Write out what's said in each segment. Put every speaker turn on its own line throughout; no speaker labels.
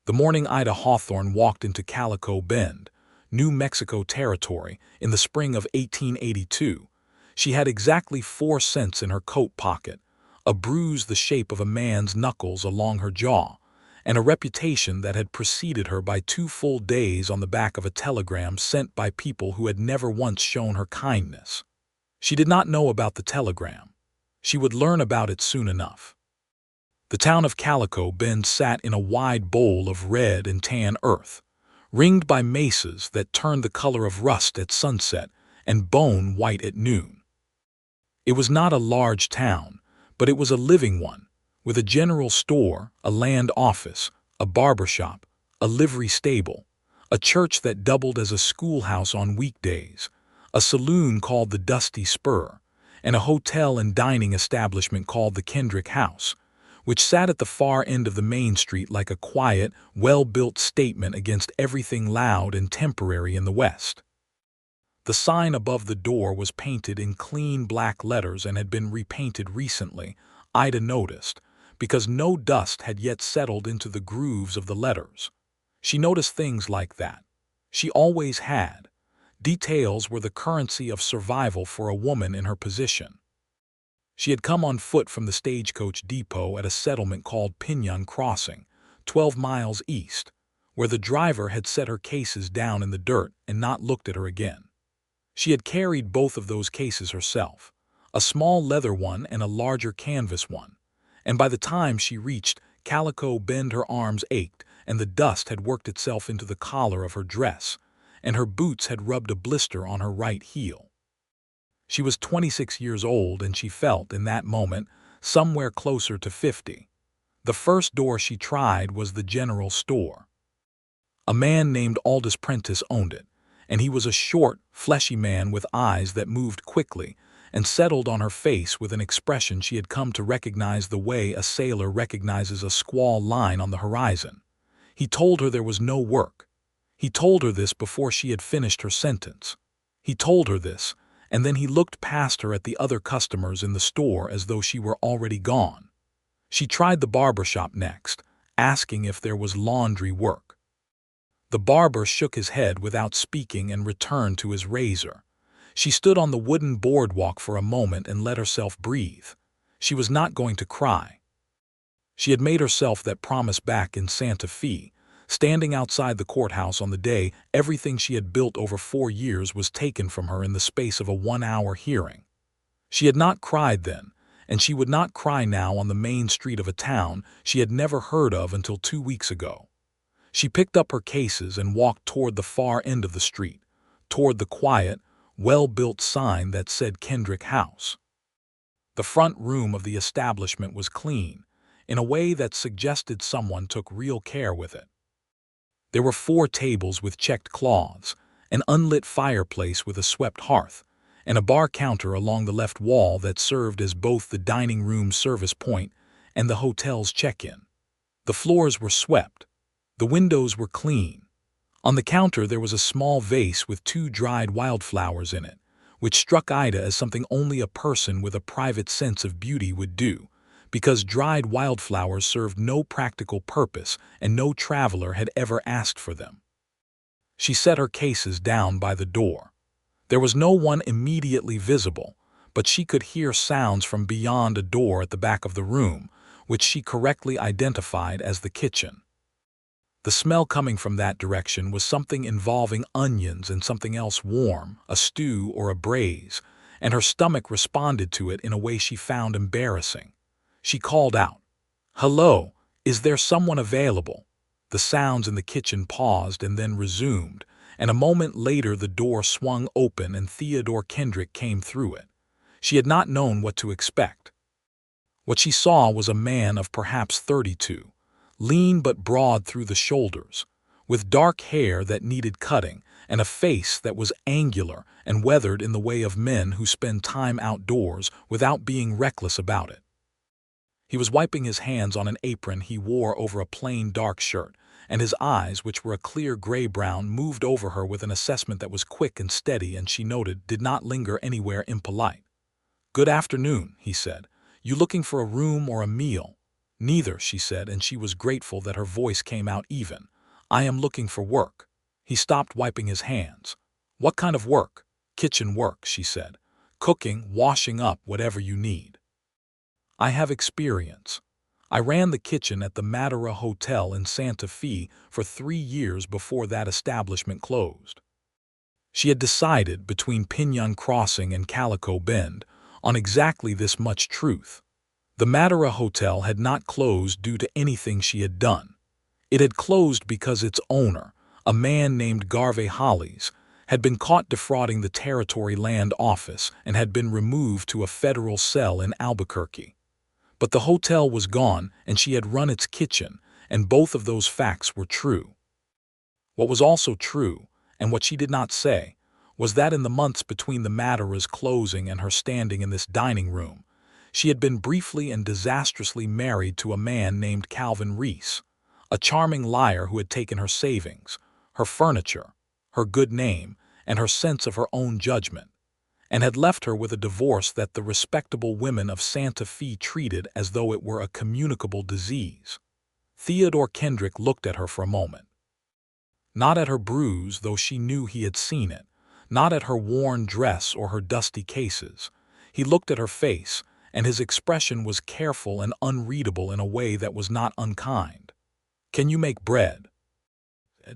The morning Ida Hawthorne walked into Calico Bend, New Mexico territory, in the spring of 1882, she had exactly 4 cents in her coat pocket, a bruise the shape of a man's knuckles along her jaw, and a reputation that had preceded her by 2 full days on the back of a telegram sent by people who had never once shown her kindness. She did not know about the telegram. She would learn about it soon enough. The town of Calico Bend sat in a wide bowl of red and tan earth, ringed by mesas that turned the color of rust at sunset and bone white at noon. It was not a large town, but it was a living one, with a general store, a land office, a barber shop, a livery stable, a church that doubled as a schoolhouse on weekdays, a saloon called the Dusty Spur, and a hotel and dining establishment called the Kendrick House, which sat at the far end of the main street like a quiet, well-built statement against everything loud and temporary in the West. The sign above the door was painted in clean black letters and had been repainted recently, Ida noticed, because no dust had yet settled into the grooves of the letters. She noticed things like that. She always had. Details were the currency of survival for a woman in her position. She had come on foot from the stagecoach depot at a settlement called Pinon Crossing, 12 miles east, where the driver had set her cases down in the dirt and not looked at her again. She had carried both of those cases herself, a small leather one and a larger canvas one, and by the time she reached Calico Bend her arms ached and the dust had worked itself into the collar of her dress, and her boots had rubbed a blister on her right heel. She was 26 years old and she felt, in that moment, somewhere closer to 50. The first door she tried was the general store. A man named Aldous Prentice owned it, and he was a short, fleshy man with eyes that moved quickly and settled on her face with an expression she had come to recognize the way a sailor recognizes a squall line on the horizon. He told her there was no work. He told her this before she had finished her sentence. He told her this, and then he looked past her at the other customers in the store as though she were already gone. She tried the barber shop next, asking if there was laundry work. The barber shook his head without speaking and returned to his razor. She stood on the wooden boardwalk for a moment and let herself breathe. She was not going to cry. She had made herself that promise back in Santa Fe, standing outside the courthouse on the day everything she had built over 4 years was taken from her in the space of a 1-hour hearing. She had not cried then, and she would not cry now on the main street of a town she had never heard of until 2 weeks ago. She picked up her cases and walked toward the far end of the street, toward the quiet, well-built sign that said Kendrick House. The front room of the establishment was clean, in a way that suggested someone took real care with it. There were 4 tables with checked cloths, an unlit fireplace with a swept hearth, and a bar counter along the left wall that served as both the dining room service point and the hotel's check-in. The floors were swept. The windows were clean. On the counter there was a small vase with 2 dried wildflowers in it, which struck Ida as something only a person with a private sense of beauty would do, because dried wildflowers served no practical purpose and no traveler had ever asked for them. She set her cases down by the door. There was no one immediately visible, but she could hear sounds from beyond a door at the back of the room, which she correctly identified as the kitchen. The smell coming from that direction was something involving onions and something else warm, a stew or a braise, and her stomach responded to it in a way she found embarrassing. She called out, "Hello, is there someone available?" The sounds in the kitchen paused and then resumed, and a moment later the door swung open and Theodore Kendrick came through it. She had not known what to expect. What she saw was a man of perhaps 32, lean but broad through the shoulders, with dark hair that needed cutting and a face that was angular and weathered in the way of men who spend time outdoors without being reckless about it. He was wiping his hands on an apron he wore over a plain dark shirt, and his eyes, which were a clear gray-brown, moved over her with an assessment that was quick and steady and, she noted, did not linger anywhere impolite. "Good afternoon," he said. "You looking for a room or a meal?" Neither, she said, and she was grateful that her voice came out even. I am looking for work. He stopped wiping his hands. What kind of work? Kitchen work, she said. Cooking, washing up, whatever you need. I have experience. I ran the kitchen at the Madeira Hotel in Santa Fe for 3 years before that establishment closed. She had decided between Pinyon Crossing and Calico Bend on exactly this much truth. The Madeira Hotel had not closed due to anything she had done. It had closed because its owner, a man named Garvey Hollies, had been caught defrauding the Territory Land Office and had been removed to a federal cell in Albuquerque. But the hotel was gone and she had run its kitchen, and both of those facts were true. What was also true, and what she did not say, was that in the months between the Madeira's closing and her standing in this dining room, she had been briefly and disastrously married to a man named Calvin Reese, a charming liar who had taken her savings, her furniture, her good name, and her sense of her own judgment, and had left her with a divorce that the respectable women of Santa Fe treated as though it were a communicable disease. Theodore Kendrick looked at her for a moment. Not at her bruise, though she knew he had seen it, not at her worn dress or her dusty cases. He looked at her face, and his expression was careful and unreadable in a way that was not unkind. Can you make bread?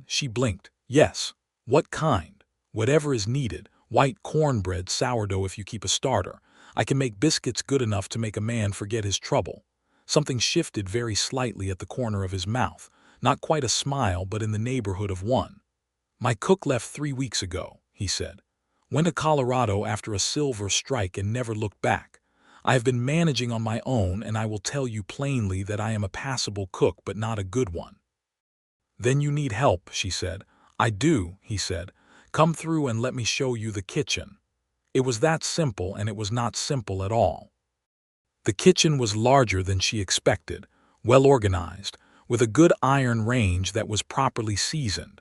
She blinked. Yes. What kind? Whatever is needed. White cornbread, sourdough if you keep a starter. I can make biscuits good enough to make a man forget his trouble. Something shifted very slightly at the corner of his mouth. Not quite a smile, but in the neighborhood of one. My cook left 3 weeks ago, he said. Went to Colorado after a silver strike and never looked back. I have been managing on my own, and I will tell you plainly that I am a passable cook, but not a good one. Then you need help, she said. I do, he said. Come through and let me show you the kitchen. It was that simple, and it was not simple at all. The kitchen was larger than she expected, well organized, with a good iron range that was properly seasoned,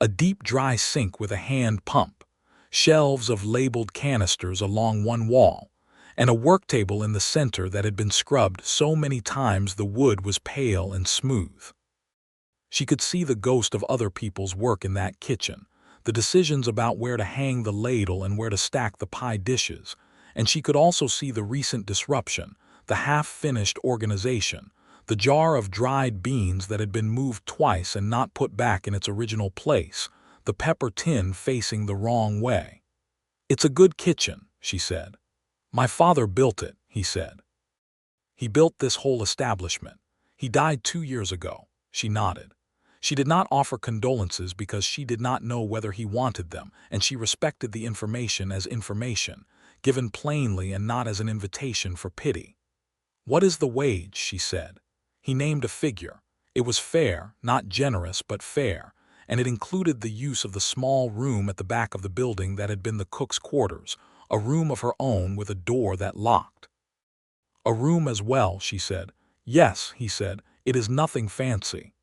a deep dry sink with a hand pump, shelves of labeled canisters along one wall, and a work table in the center that had been scrubbed so many times the wood was pale and smooth. She could see the ghost of other people's work in that kitchen, the decisions about where to hang the ladle and where to stack the pie dishes, and she could also see the recent disruption, the half-finished organization, the jar of dried beans that had been moved twice and not put back in its original place, the pepper tin facing the wrong way. It's a good kitchen, she said. My father built it, he said. He built this whole establishment. He died 2 years ago. She nodded. She did not offer condolences because she did not know whether he wanted them, and she respected the information as information, given plainly and not as an invitation for pity. What is the wage? She said. He named a figure. It was fair, not generous, but fair, and it included the use of the small room at the back of the building that had been the cook's quarters, a room of her own with a door that locked. A room as well, she said. Yes, he said, it is nothing fancy.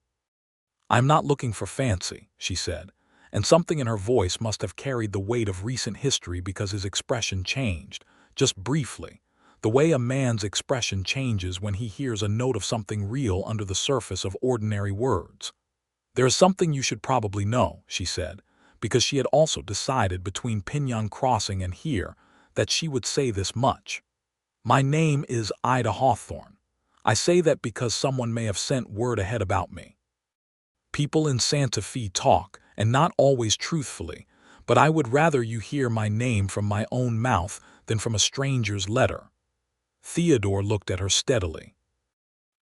I'm not looking for fancy, she said, and something in her voice must have carried the weight of recent history because his expression changed, just briefly, the way a man's expression changes when he hears a note of something real under the surface of ordinary words. There is something you should probably know, she said, because she had also decided between Pinyon Crossing and here that she would say this much. My name is Ida Hawthorne. I say that because someone may have sent word ahead about me. People in Santa Fe talk, and not always truthfully, but I would rather you hear my name from my own mouth than from a stranger's letter. Theodore looked at her steadily.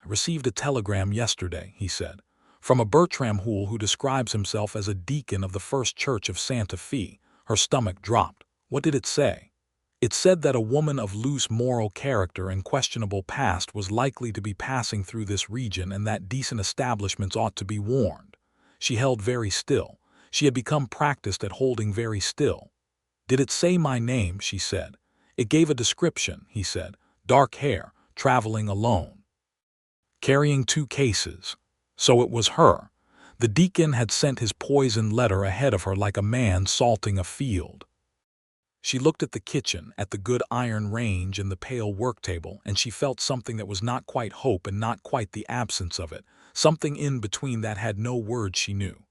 I received a telegram yesterday, he said, from a Bertram Hoole who describes himself as a deacon of the First Church of Santa Fe. Her stomach dropped. What did it say? It said that a woman of loose moral character and questionable past was likely to be passing through this region and that decent establishments ought to be warned. She held very still. She had become practiced at holding very still. Did it say my name? She said. It gave a description, he said. Dark hair, traveling alone. Carrying 2 cases. So it was her. The deacon had sent his poisoned letter ahead of her like a man salting a field. She looked at the kitchen, at the good iron range and the pale work table, and she felt something that was not quite hope and not quite the absence of it, something in between that had no words she knew.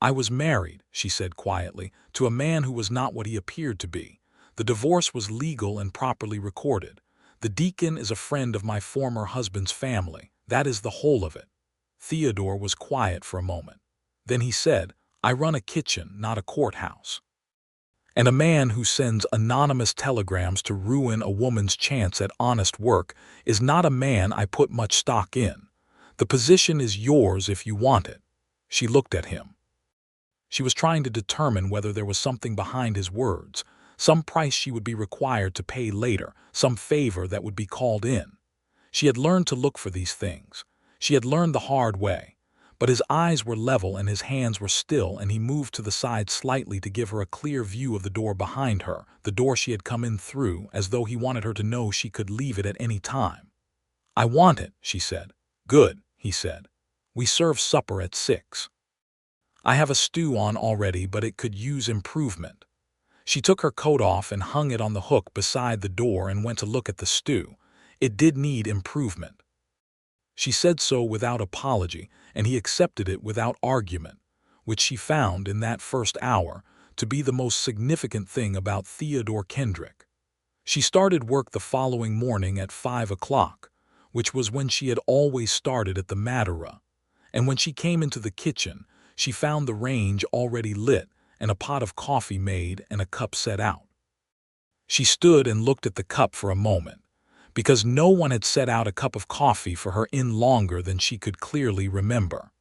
"I was married," she said quietly, "to a man who was not what he appeared to be. The divorce was legal and properly recorded. The deacon is a friend of my former husband's family. That is the whole of it." Theodore was quiet for a moment. Then he said, "I run a kitchen, not a courthouse. And a man who sends anonymous telegrams to ruin a woman's chance at honest work is not a man I put much stock in. The position is yours if you want it." She looked at him. She was trying to determine whether there was something behind his words, some price she would be required to pay later, some favor that would be called in. She had learned to look for these things. She had learned the hard way. But his eyes were level and his hands were still, and he moved to the side slightly to give her a clear view of the door behind her, the door she had come in through, as though he wanted her to know she could leave it at any time. "I want it," she said. "Good," he said. "We serve supper at 6. I have a stew on already, but it could use improvement." She took her coat off and hung it on the hook beside the door and went to look at the stew. It did need improvement. She said so without apology, and he accepted it without argument, which she found, in that first hour, to be the most significant thing about Theodore Kendrick. She started work the following morning at 5 o'clock, which was when she had always started at the Madeira, and when she came into the kitchen, she found the range already lit and a pot of coffee made and a cup set out. She stood and looked at the cup for a moment, because no one had set out a cup of coffee for her in longer than she could clearly remember.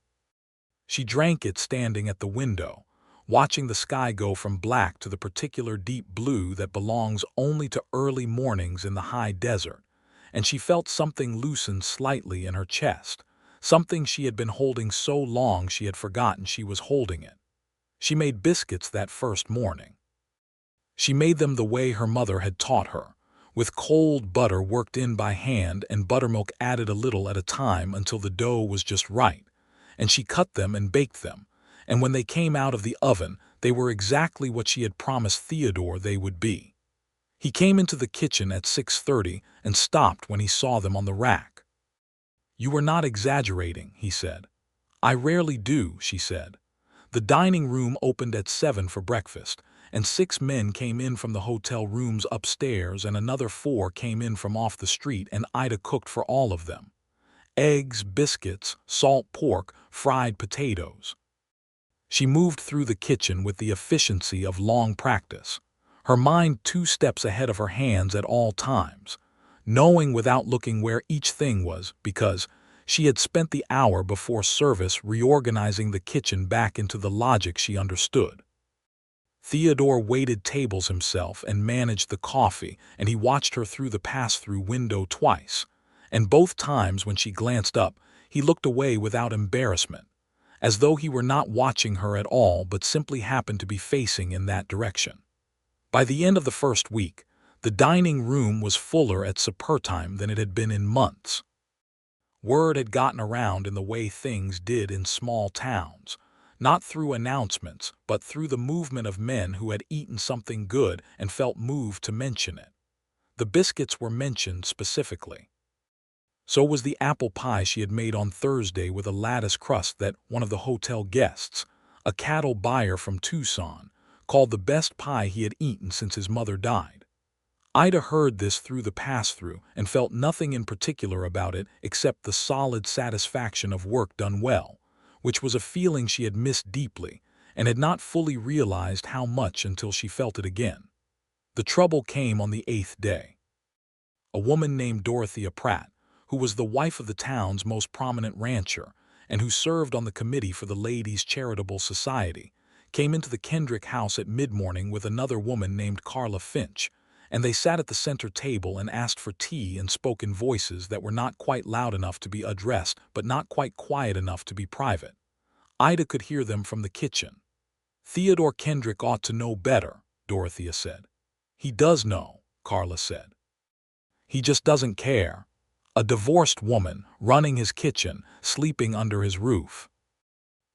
She drank it standing at the window, watching the sky go from black to the particular deep blue that belongs only to early mornings in the high desert, and she felt something loosen slightly in her chest, something she had been holding so long she had forgotten she was holding it. She made biscuits that first morning. She made them the way her mother had taught her, with cold butter worked in by hand and buttermilk added a little at a time until the dough was just right, and she cut them and baked them, and when they came out of the oven, they were exactly what she had promised Theodore they would be. He came into the kitchen at 6:30 and stopped when he saw them on the rack. "You were not exaggerating," he said. "I rarely do," she said. The dining room opened at 7 for breakfast, and 6 men came in from the hotel rooms upstairs and another 4 came in from off the street, and Ida cooked for all of them. Eggs, biscuits, salt pork, fried potatoes. She moved through the kitchen with the efficiency of long practice, her mind 2 steps ahead of her hands at all times, knowing without looking where each thing was, because she had spent the hour before service reorganizing the kitchen back into the logic she understood. Theodore waited tables himself and managed the coffee, and he watched her through the pass-through window twice, and both times when she glanced up, he looked away without embarrassment, as though he were not watching her at all but simply happened to be facing in that direction. By the end of the first week, the dining room was fuller at supper time than it had been in months. Word had gotten around in the way things did in small towns, not through announcements, but through the movement of men who had eaten something good and felt moved to mention it. The biscuits were mentioned specifically. So was the apple pie she had made on Thursday with a lattice crust that one of the hotel guests, a cattle buyer from Tucson, called the best pie he had eaten since his mother died. Ida heard this through the pass-through and felt nothing in particular about it except the solid satisfaction of work done well, which was a feeling she had missed deeply and had not fully realized how much until she felt it again. The trouble came on the 8th day. A woman named Dorothea Pratt, who was the wife of the town's most prominent rancher and who served on the committee for the Ladies' Charitable Society, came into the Kendrick house at mid-morning with another woman named Carla Finch, and they sat at the center table and asked for tea and spoke in voices that were not quite loud enough to be addressed but not quite quiet enough to be private. Ida could hear them from the kitchen. "Theodore Kendrick ought to know better," Dorothea said. "He does know," Carla said. "He just doesn't care. A divorced woman, running his kitchen, sleeping under his roof."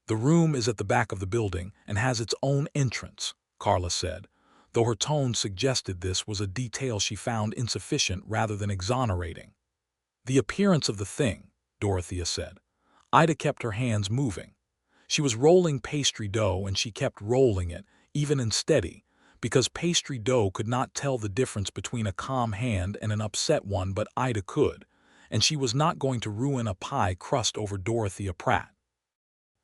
"The room is at the back of the building and has its own entrance," Carla said. though her tone suggested this was a detail she found insufficient rather than exonerating. "The appearance of the thing," Dorothea said. Ida kept her hands moving. She was rolling pastry dough, and she kept rolling it, even unsteady, because pastry dough could not tell the difference between a calm hand and an upset one, but Ida could, and she was not going to ruin a pie crust over Dorothea Pratt.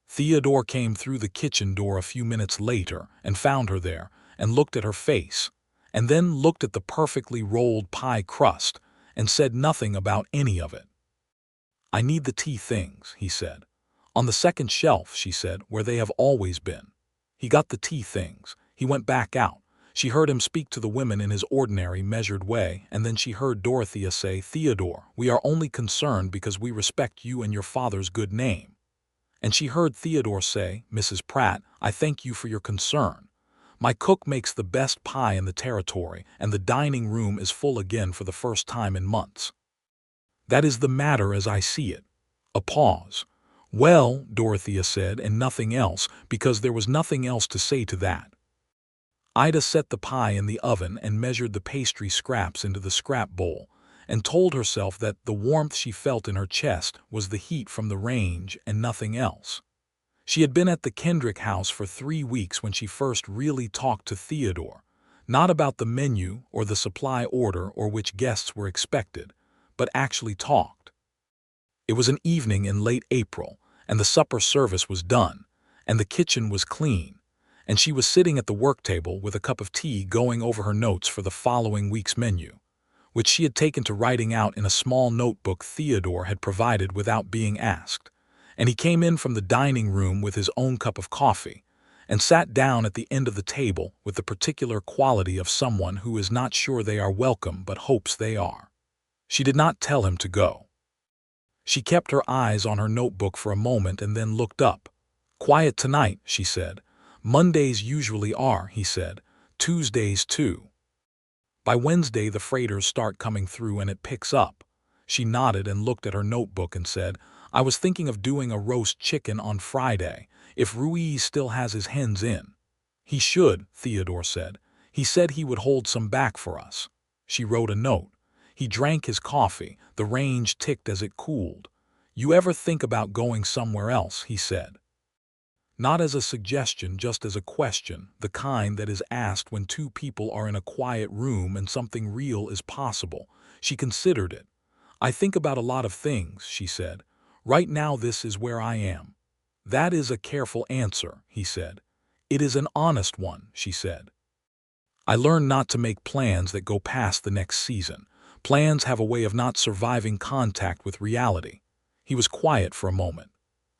Theodore came through the kitchen door a few minutes later and found her there, and looked at her face, and then looked at the perfectly rolled pie crust, and said nothing about any of it. "I need the tea things," he said. "On the second shelf," she said, "where they have always been." He got the tea things. He went back out. She heard him speak to the women in his ordinary, measured way, and then she heard Dorothea say, "Theodore, we are only concerned because we respect you and your father's good name." And she heard Theodore say, "Mrs. Pratt, I thank you for your concern. My cook makes the best pie in the territory, and the dining room is full again for the first time in months. That is the matter as I see it." A pause. "Well," Dorothea said, and nothing else, because there was nothing else to say to that. Ida set the pie in the oven and measured the pastry scraps into the scrap bowl, and told herself that the warmth she felt in her chest was the heat from the range and nothing else. She had been at the Kendrick house for 3 weeks when she first really talked to Theodore, not about the menu or the supply order or which guests were expected, but actually talked. It was an evening in late April, and the supper service was done, and the kitchen was clean, and she was sitting at the work table with a cup of tea going over her notes for the following week's menu, which she had taken to writing out in a small notebook Theodore had provided without being asked, and he came in from the dining room with his own cup of coffee, and sat down at the end of the table with the particular quality of someone who is not sure they are welcome but hopes they are. She did not tell him to go. She kept her eyes on her notebook for a moment and then looked up. "Quiet tonight," she said. "Mondays usually are," he said. "Tuesdays too. By Wednesday the freighters start coming through and it picks up." She nodded and looked at her notebook and said, "I was thinking of doing a roast chicken on Friday, if Ruiz still has his hens in." "He should," Theodore said. "He said he would hold some back for us." She wrote a note. He drank his coffee. The range ticked as it cooled. "You ever think about going somewhere else?" he said. Not as a suggestion, just as a question, the kind that is asked when two people are in a quiet room and something real is possible. She considered it. "I think about a lot of things," she said. "Right now this is where I am." "That is a careful answer," he said. "It is an honest one," she said. "I learned not to make plans that go past the next season. Plans have a way of not surviving contact with reality." He was quiet for a moment.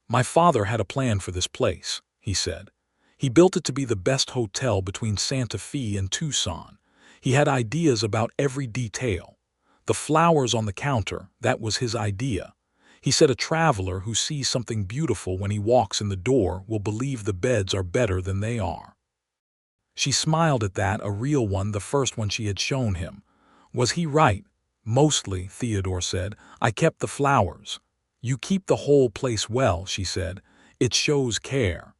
"My father had a plan for this place," he said. "He built it to be the best hotel between Santa Fe and Tucson. He had ideas about every detail. The flowers on the counter, that was his idea. He said a traveler who sees something beautiful when he walks in the door will believe the beds are better than they are." She smiled at that, a real one, the first one she had shown him. "Was he right?" "Mostly," Theodore said. "I kept the flowers." "You keep the whole place well," she said. "It shows care."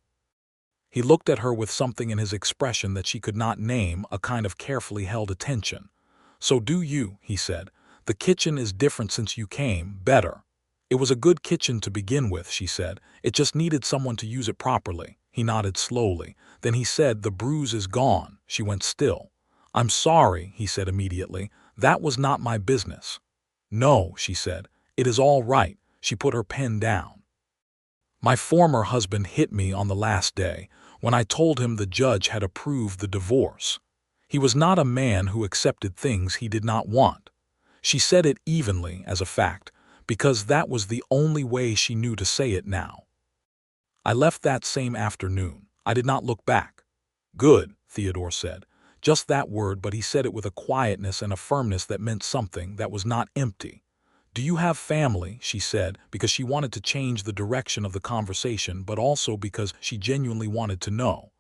He looked at her with something in his expression that she could not name, a kind of carefully held attention. "So do you," he said. "The kitchen is different since you came, better." "It was a good kitchen to begin with," she said. "It just needed someone to use it properly." He nodded slowly. Then he said, "The bruise is gone." She went still. "I'm sorry," he said immediately. "That was not my business." "No," she said. "It is all right." She put her pen down. "My former husband hit me on the last day, when I told him the judge had approved the divorce. He was not a man who accepted things he did not want." She said it evenly, as a fact, because that was the only way she knew to say it now. "I left that same afternoon. I did not look back." "Good," Theodore said. Just that word, but he said it with a quietness and a firmness that meant something, that was not empty. "Do you have family?" she said, because she wanted to change the direction of the conversation, but also because she genuinely wanted to know.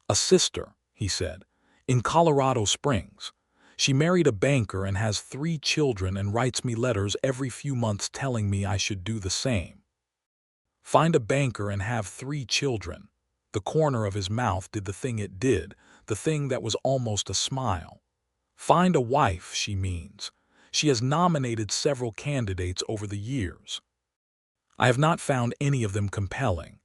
"A sister," he said, "in Colorado Springs. She married a banker and has 3 children and writes me letters every few months telling me I should do the same." "Find a banker and have 3 children." The corner of his mouth did the thing it did, the thing that was almost a smile. Find a wife, she means. She has nominated several candidates over the years. I have not found any of them compelling.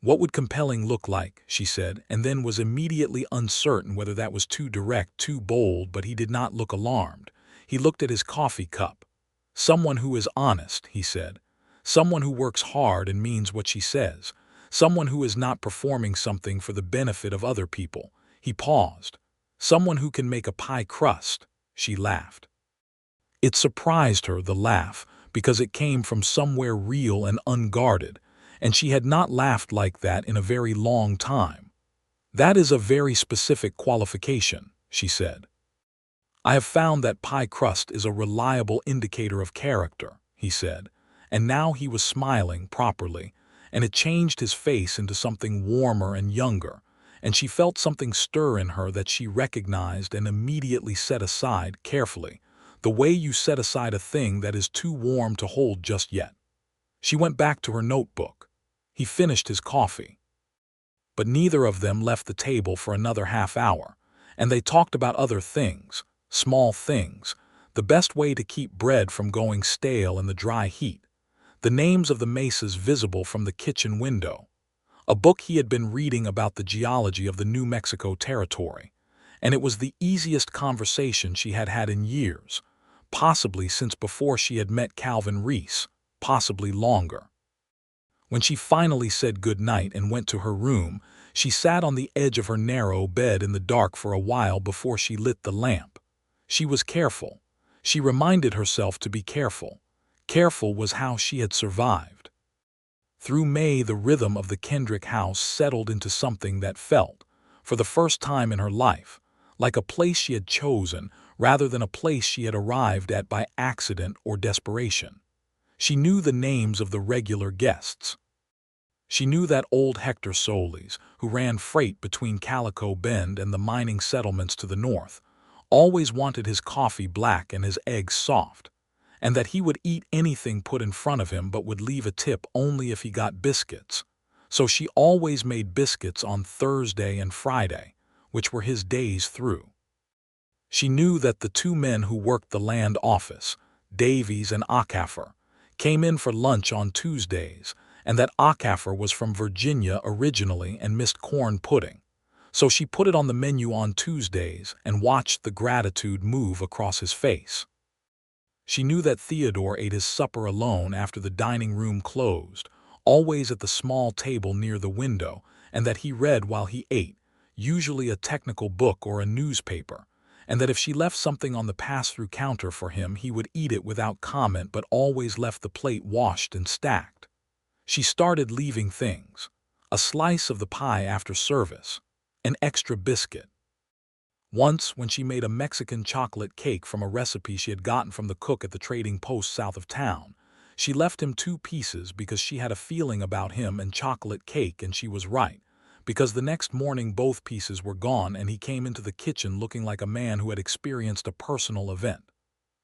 What would compelling look like, she said, and then was immediately uncertain whether that was too direct, too bold, but he did not look alarmed. He looked at his coffee cup. Someone who is honest, he said. Someone who works hard and means what she says. Someone who is not performing something for the benefit of other people. He paused. Someone who can make a pie crust. She laughed. It surprised her, the laugh, because it came from somewhere real and unguarded, and she had not laughed like that in a very long time. That is a very specific qualification, she said. I have found that pie crust is a reliable indicator of character, he said, and now he was smiling properly, and it changed his face into something warmer and younger, and she felt something stir in her that she recognized and immediately set aside carefully, the way you set aside a thing that is too warm to hold just yet. She went back to her notebook. He finished his coffee. But neither of them left the table for another half hour, and they talked about other things, small things, the best way to keep bread from going stale in the dry heat, the names of the mesas visible from the kitchen window, a book he had been reading about the geology of the New Mexico territory, and it was the easiest conversation she had had in years, possibly since before she had met Calvin Reese, possibly longer. When she finally said good night and went to her room, she sat on the edge of her narrow bed in the dark for a while before she lit the lamp. She was careful. She reminded herself to be careful. Careful was how she had survived. Through May, the rhythm of the Kendrick house settled into something that felt, for the first time in her life, like a place she had chosen rather than a place she had arrived at by accident or desperation. She knew the names of the regular guests. She knew that old Hector Solis, who ran freight between Calico Bend and the mining settlements to the north, always wanted his coffee black and his eggs soft, and that he would eat anything put in front of him but would leave a tip only if he got biscuits. So she always made biscuits on Thursday and Friday, which were his days through. She knew that the two men who worked the land office, Davies and Acaffer, came in for lunch on Tuesdays, and that Acaffer was from Virginia originally and missed corn pudding. So she put it on the menu on Tuesdays and watched the gratitude move across his face. She knew that Theodore ate his supper alone after the dining room closed, always at the small table near the window, and that he read while he ate, usually a technical book or a newspaper, and that if she left something on the pass-through counter for him, he would eat it without comment but always left the plate washed and stacked. She started leaving things: a slice of the pie after service, an extra biscuit. Once, when she made a Mexican chocolate cake from a recipe she had gotten from the cook at the trading post south of town, she left him 2 pieces because she had a feeling about him and chocolate cake, and she was right, because the next morning both pieces were gone and he came into the kitchen looking like a man who had experienced a personal event.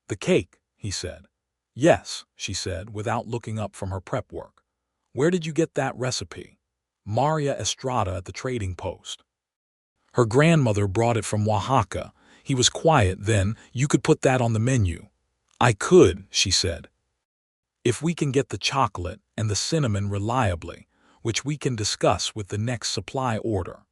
"The cake," he said. "Yes," she said, without looking up from her prep work. "Where did you get that recipe?" "Maria Estrada at the trading post. Her grandmother brought it from Oaxaca." He was quiet then. "You could put that on the menu." "I could," she said, "if we can get the chocolate and the cinnamon reliably, which we can discuss with the next supply order."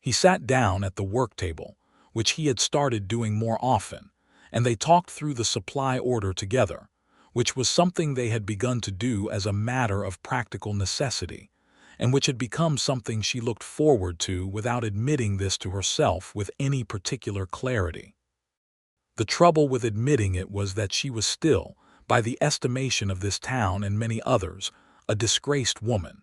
He sat down at the work table, which he had started doing more often, and they talked through the supply order together, which was something they had begun to do as a matter of practical necessity, and which had become something she looked forward to without admitting this to herself with any particular clarity. The trouble with admitting it was that she was still, by the estimation of this town and many others, a disgraced woman,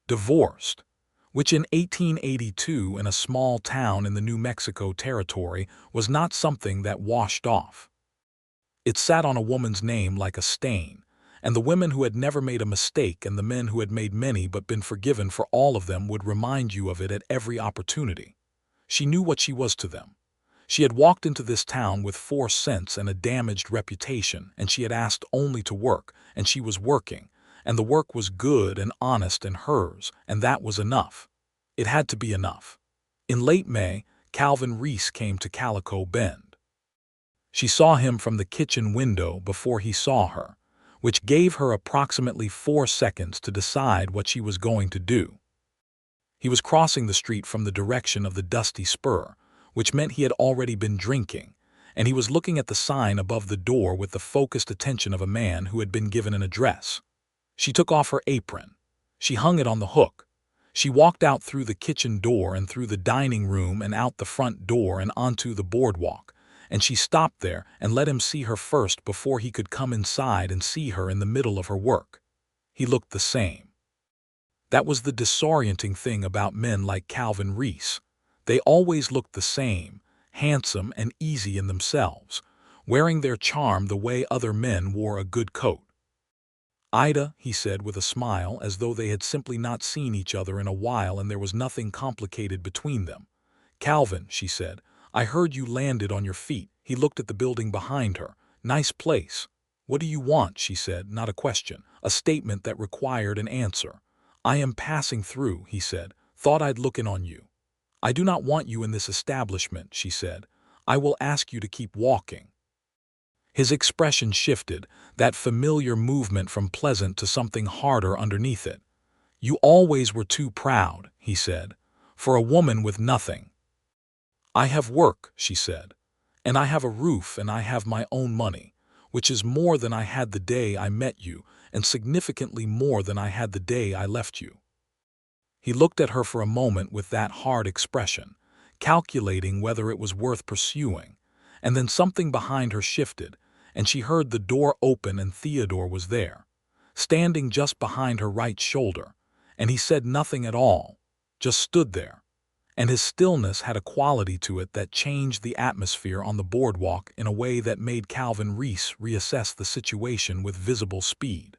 divorced, which in 1882 in a small town in the New Mexico territory was not something that washed off. It sat on a woman's name like a stain, and the women who had never made a mistake and the men who had made many but been forgiven for all of them would remind you of it at every opportunity. She knew what she was to them. She had walked into this town with 4 cents and a damaged reputation, and she had asked only to work, and she was working, and the work was good and honest and hers, and that was enough. It had to be enough. In late May, Calvin Reese came to Calico Bend. She saw him from the kitchen window before he saw her, which gave her approximately 4 seconds to decide what she was going to do. He was crossing the street from the direction of the dusty spur, which meant he had already been drinking, and he was looking at the sign above the door with the focused attention of a man who had been given an address. She took off her apron. She hung it on the hook. She walked out through the kitchen door and through the dining room and out the front door and onto the boardwalk, and she stopped there and let him see her first before he could come inside and see her in the middle of her work. He looked the same. That was the disorienting thing about men like Calvin Reese. They always looked the same, handsome and easy in themselves, wearing their charm the way other men wore a good coat. "Ida," he said with a smile, as though they had simply not seen each other in a while and there was nothing complicated between them. "Calvin," she said, "I heard you landed on your feet." He looked at the building behind her. "Nice place." "What do you want?" she said, not a question, a statement that required an answer. "I am passing through," he said. "Thought I'd look in on you." "I do not want you in this establishment," she said. "I will ask you to keep walking." His expression shifted, that familiar movement from pleasant to something harder underneath it. "You always were too proud," he said, "for a woman with nothing." "I have work," she said, "and I have a roof and I have my own money, which is more than I had the day I met you and significantly more than I had the day I left you." He looked at her for a moment with that hard expression, calculating whether it was worth pursuing, and then something behind her shifted, and she heard the door open and Theodore was there, standing just behind her right shoulder, and he said nothing at all, just stood there, and his stillness had a quality to it that changed the atmosphere on the boardwalk in a way that made Calvin Reese reassess the situation with visible speed.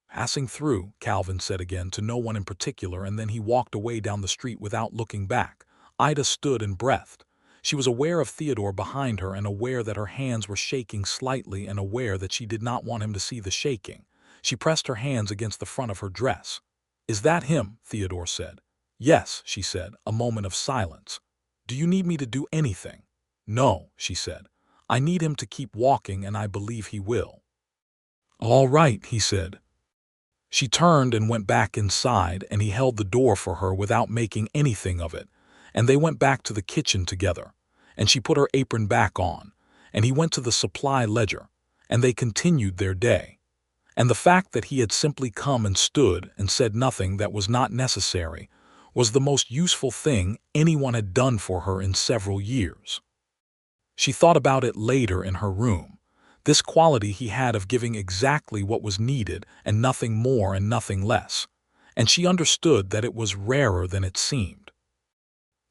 "Passing through," Calvin said again to no one in particular, and then he walked away down the street without looking back. Ida stood and breathed. She was aware of Theodore behind her and aware that her hands were shaking slightly and aware that she did not want him to see the shaking. She pressed her hands against the front of her dress. "Is that him?" Theodore said. "Yes," she said, a moment of silence. "Do you need me to do anything?" "No," she said. "I need him to keep walking and I believe he will." "All right," he said. She turned and went back inside, and he held the door for her without making anything of it, and they went back to the kitchen together, and she put her apron back on, and he went to the supply ledger, and they continued their day. And the fact that he had simply come and stood and said nothing that was not necessary was the most useful thing anyone had done for her in several years. She thought about it later in her room. This quality he had of giving exactly what was needed and nothing more and nothing less, and she understood that it was rarer than it seemed.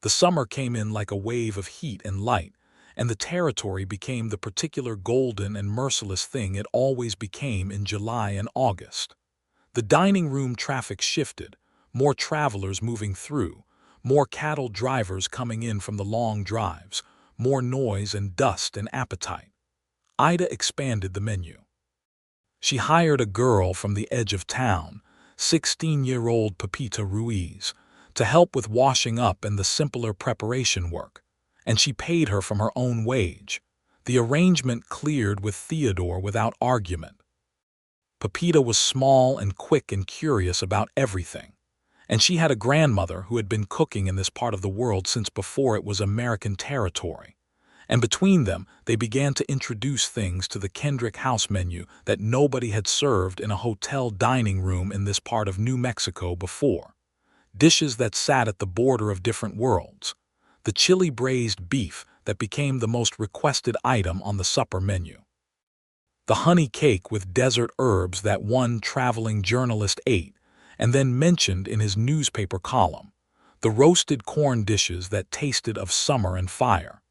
The summer came in like a wave of heat and light, and the territory became the particular golden and merciless thing it always became in July and August. The dining room traffic shifted, more travelers moving through, more cattle drivers coming in from the long drives, more noise and dust and appetite. Ida expanded the menu. She hired a girl from the edge of town, 16-year-old Pepita Ruiz, to help with washing up and the simpler preparation work, and she paid her from her own wage. The arrangement cleared with Theodore without argument. Pepita was small and quick and curious about everything, and she had a grandmother who had been cooking in this part of the world since before it was American territory. And between them, they began to introduce things to the Kendrick House menu that nobody had served in a hotel dining room in this part of New Mexico before. Dishes that sat at the border of different worlds. The chili braised beef that became the most requested item on the supper menu. The honey cake with desert herbs that one traveling journalist ate and then mentioned in his newspaper column. The roasted corn dishes that tasted of summer and fire.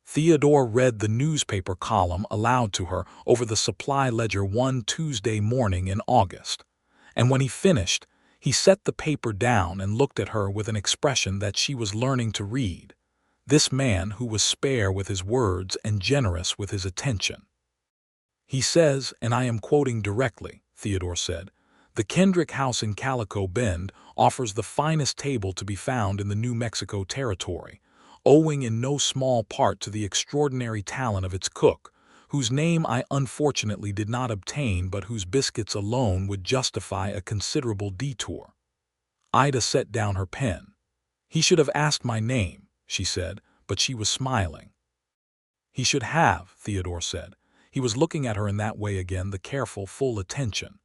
Theodore read the newspaper column aloud to her over the supply ledger one Tuesday morning in August, and when he finished, he set the paper down and looked at her with an expression that she was learning to read. This man who was spare with his words and generous with his attention. "He says, and I am quoting directly," Theodore said, The Kendrick House in Calico Bend offers the finest table to be found in the New Mexico territory, owing in no small part to the extraordinary talent of its cook, whose name I unfortunately did not obtain but whose biscuits alone would justify a considerable detour. Ida set down her pen. "He should have asked my name," she said, but she was smiling. "He should have," Theodore said. He was looking at her in that way again, the careful, full attention.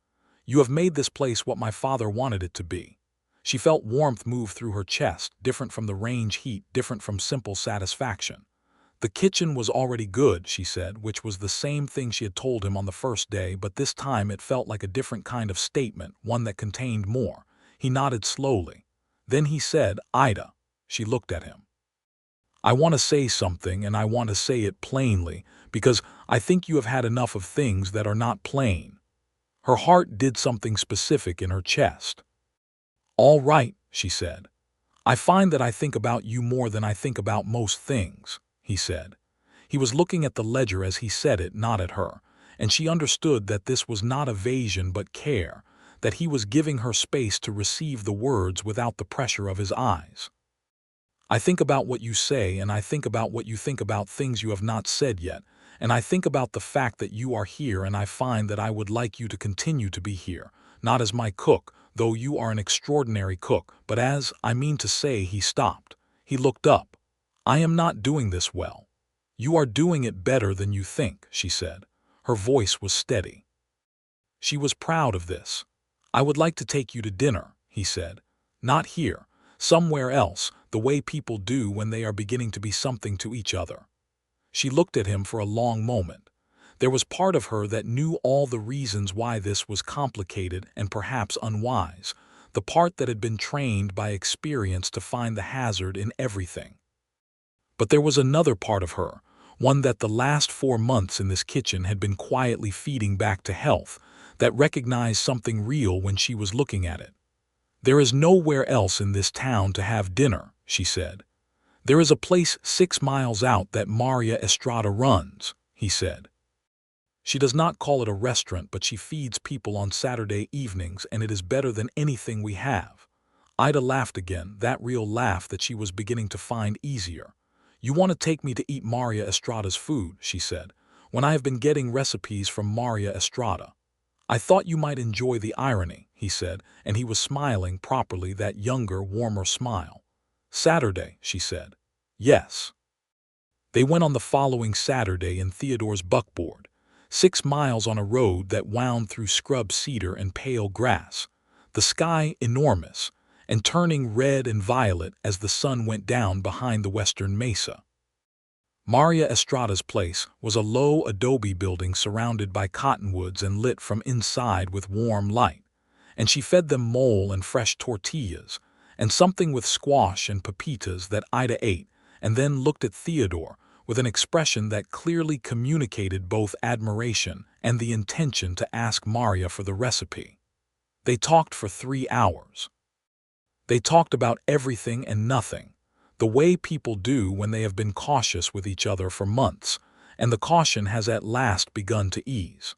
"You have made this place what my father wanted it to be." She felt warmth move through her chest, different from the range heat, different from simple satisfaction. The kitchen was already good, she said, which was the same thing she had told him on the first day, but this time it felt like a different kind of statement, one that contained more. He nodded slowly. Then he said, "Ida." She looked at him. "I want to say something, and I want to say it plainly, because I think you have had enough of things that are not plain." Her heart did something specific in her chest. "All right," she said. "I find that I think about you more than I think about most things," he said. He was looking at the ledger as he said it, not at her, and she understood that this was not evasion but care, that he was giving her space to receive the words without the pressure of his eyes. "I think about what you say, and I think about what you think about things you have not said yet, and I think about the fact that you are here, and I find that I would like you to continue to be here, not as my cook, though you are an extraordinary cook, but as, I mean to say," he stopped. He looked up. "I am not doing this well." "You are doing it better than you think," she said. Her voice was steady. She was proud of this. "I would like to take you to dinner," he said. "Not here. Somewhere else, the way people do when they are beginning to be something to each other." She looked at him for a long moment. There was part of her that knew all the reasons why this was complicated and perhaps unwise, the part that had been trained by experience to find the hazard in everything. But there was another part of her, one that the last 4 months in this kitchen had been quietly feeding back to health, that recognized something real when she was looking at it. "There is nowhere else in this town to have dinner," she said. "There is a place 6 miles out that Maria Estrada runs," he said. "She does not call it a restaurant, but she feeds people on Saturday evenings, and it is better than anything we have." Ida laughed again, that real laugh that she was beginning to find easier. "You want to take me to eat Maria Estrada's food," she said, "when I have been getting recipes from Maria Estrada." "I thought you might enjoy the irony," he said, and he was smiling properly, that younger, warmer smile. "Saturday," she said. "Yes." They went on the following Saturday in Theodore's buckboard, 6 miles on a road that wound through scrub cedar and pale grass, the sky enormous, and turning red and violet as the sun went down behind the western mesa. Maria Estrada's place was a low adobe building surrounded by cottonwoods and lit from inside with warm light, and she fed them mole and fresh tortillas, and something with squash and pepitas that Ida ate, and then looked at Theodore with an expression that clearly communicated both admiration and the intention to ask Maria for the recipe. They talked for 3 hours. They talked about everything and nothing, the way people do when they have been cautious with each other for months, and the caution has at last begun to ease.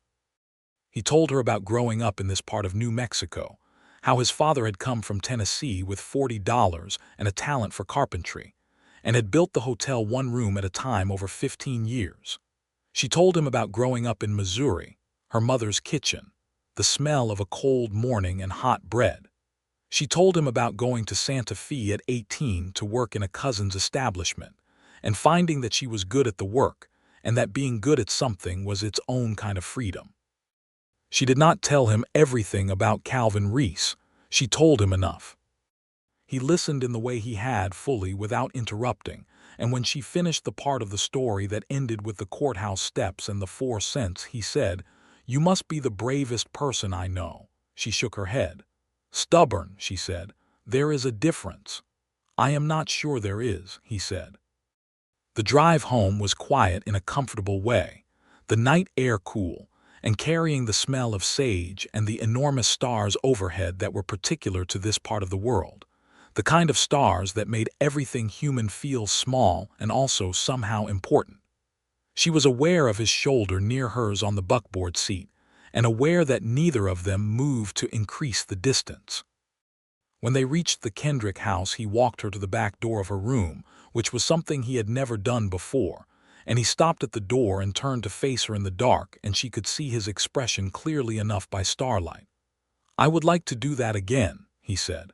He told her about growing up in this part of New Mexico, how his father had come from Tennessee with $40 and a talent for carpentry, and had built the hotel 1 room at a time over 15 years. She told him about growing up in Missouri, her mother's kitchen, the smell of a cold morning and hot bread. She told him about going to Santa Fe at 18 to work in a cousin's establishment, and finding that she was good at the work, and that being good at something was its own kind of freedom. She did not tell him everything about Calvin Reese. She told him enough. He listened in the way he had, fully, without interrupting, and when she finished the part of the story that ended with the courthouse steps and the 4 cents, he said, "You must be the bravest person I know." She shook her head. "Stubborn," she said. "There is a difference." "I am not sure there is," he said. The drive home was quiet in a comfortable way, the night air cool, and carrying the smell of sage and the enormous stars overhead that were particular to this part of the world, the kind of stars that made everything human feel small and also somehow important. She was aware of his shoulder near hers on the buckboard seat, and aware that neither of them moved to increase the distance. When they reached the Kendrick house, he walked her to the back door of her room, which was something he had never done before, and he stopped at the door and turned to face her in the dark, and she could see his expression clearly enough by starlight. "I would like to do that again," he said.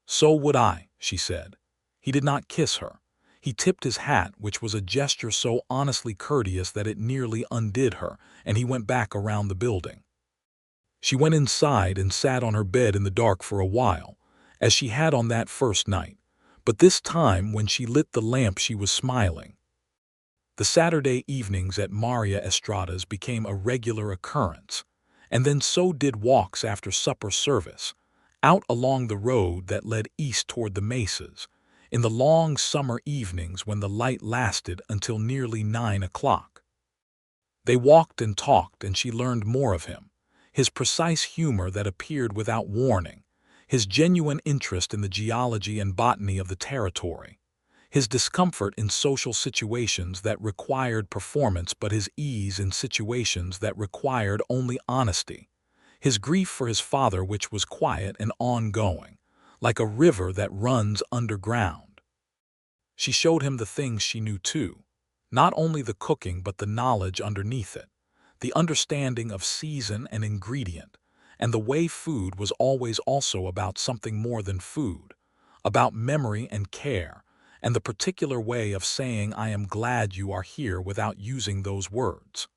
"So would I," she said. He did not kiss her. He tipped his hat, which was a gesture so honestly courteous that it nearly undid her, and he went back around the building. She went inside and sat on her bed in the dark for a while, as she had on that first night, but this time when she lit the lamp she was smiling. The Saturday evenings at Maria Estrada's became a regular occurrence, and then so did walks after supper service, out along the road that led east toward the mesas, in the long summer evenings when the light lasted until nearly 9 o'clock. They walked and talked, and she learned more of him, his precise humor that appeared without warning, his genuine interest in the geology and botany of the territory, his discomfort in social situations that required performance but his ease in situations that required only honesty, his grief for his father which was quiet and ongoing, like a river that runs underground. She showed him the things she knew too, not only the cooking but the knowledge underneath it, the understanding of season and ingredient, and the way food was always also about something more than food, about memory and care, and the particular way of saying "I am glad you are here" without using those words.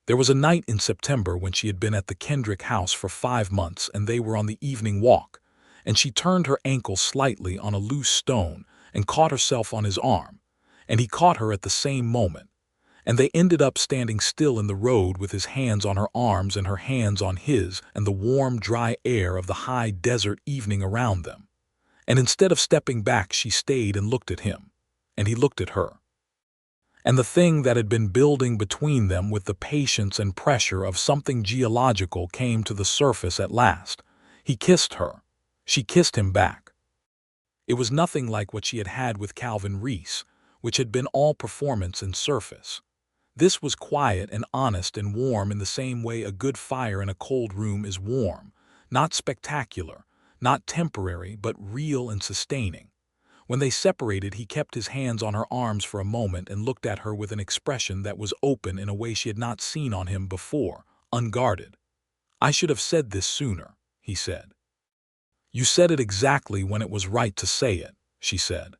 There was a night in September when she had been at the Kendrick house for 5 months and they were on the evening walk, and she turned her ankle slightly on a loose stone and caught herself on his arm, and he caught her at the same moment, and they ended up standing still in the road with his hands on her arms and her hands on his and the warm, dry air of the high desert evening around them. And instead of stepping back, she stayed and looked at him, and he looked at her. And the thing that had been building between them with the patience and pressure of something geological came to the surface at last. He kissed her. She kissed him back. It was nothing like what she had had with Calvin Reese, which had been all performance and surface. This was quiet and honest and warm in the same way a good fire in a cold room is warm, not spectacular, not temporary, but real and sustaining. When they separated, he kept his hands on her arms for a moment and looked at her with an expression that was open in a way she had not seen on him before, unguarded. "I should have said this sooner," he said. "You said it exactly when it was right to say it," she said.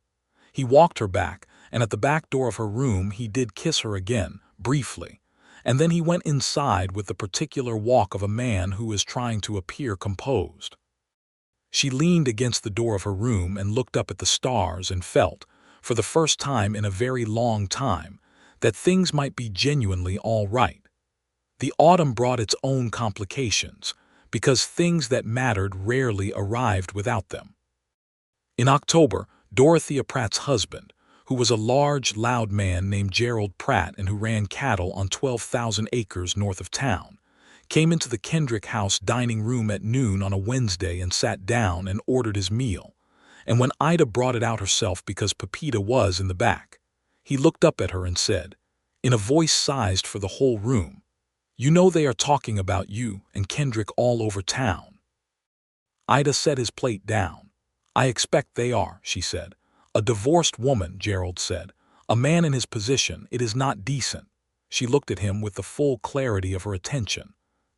He walked her back, and at the back door of her room he did kiss her again, briefly, and then he went inside with the particular walk of a man who is trying to appear composed. She leaned against the door of her room and looked up at the stars and felt, for the first time in a very long time, that things might be genuinely all right. The autumn brought its own complications, because things that mattered rarely arrived without them. In October, Dorothea Pratt's husband, who was a large, loud man named Gerald Pratt and who ran cattle on 12,000 acres north of town, came into the Kendrick house dining room at noon on a Wednesday and sat down and ordered his meal. And when Ida brought it out herself because Pepita was in the back, he looked up at her and said, in a voice sized for the whole room, "You know they are talking about you and Kendrick all over town." Ida set his plate down. "I expect they are," she said. "A divorced woman," Gerald said. "A man in his position, it is not decent." She looked at him with the full clarity of her attention.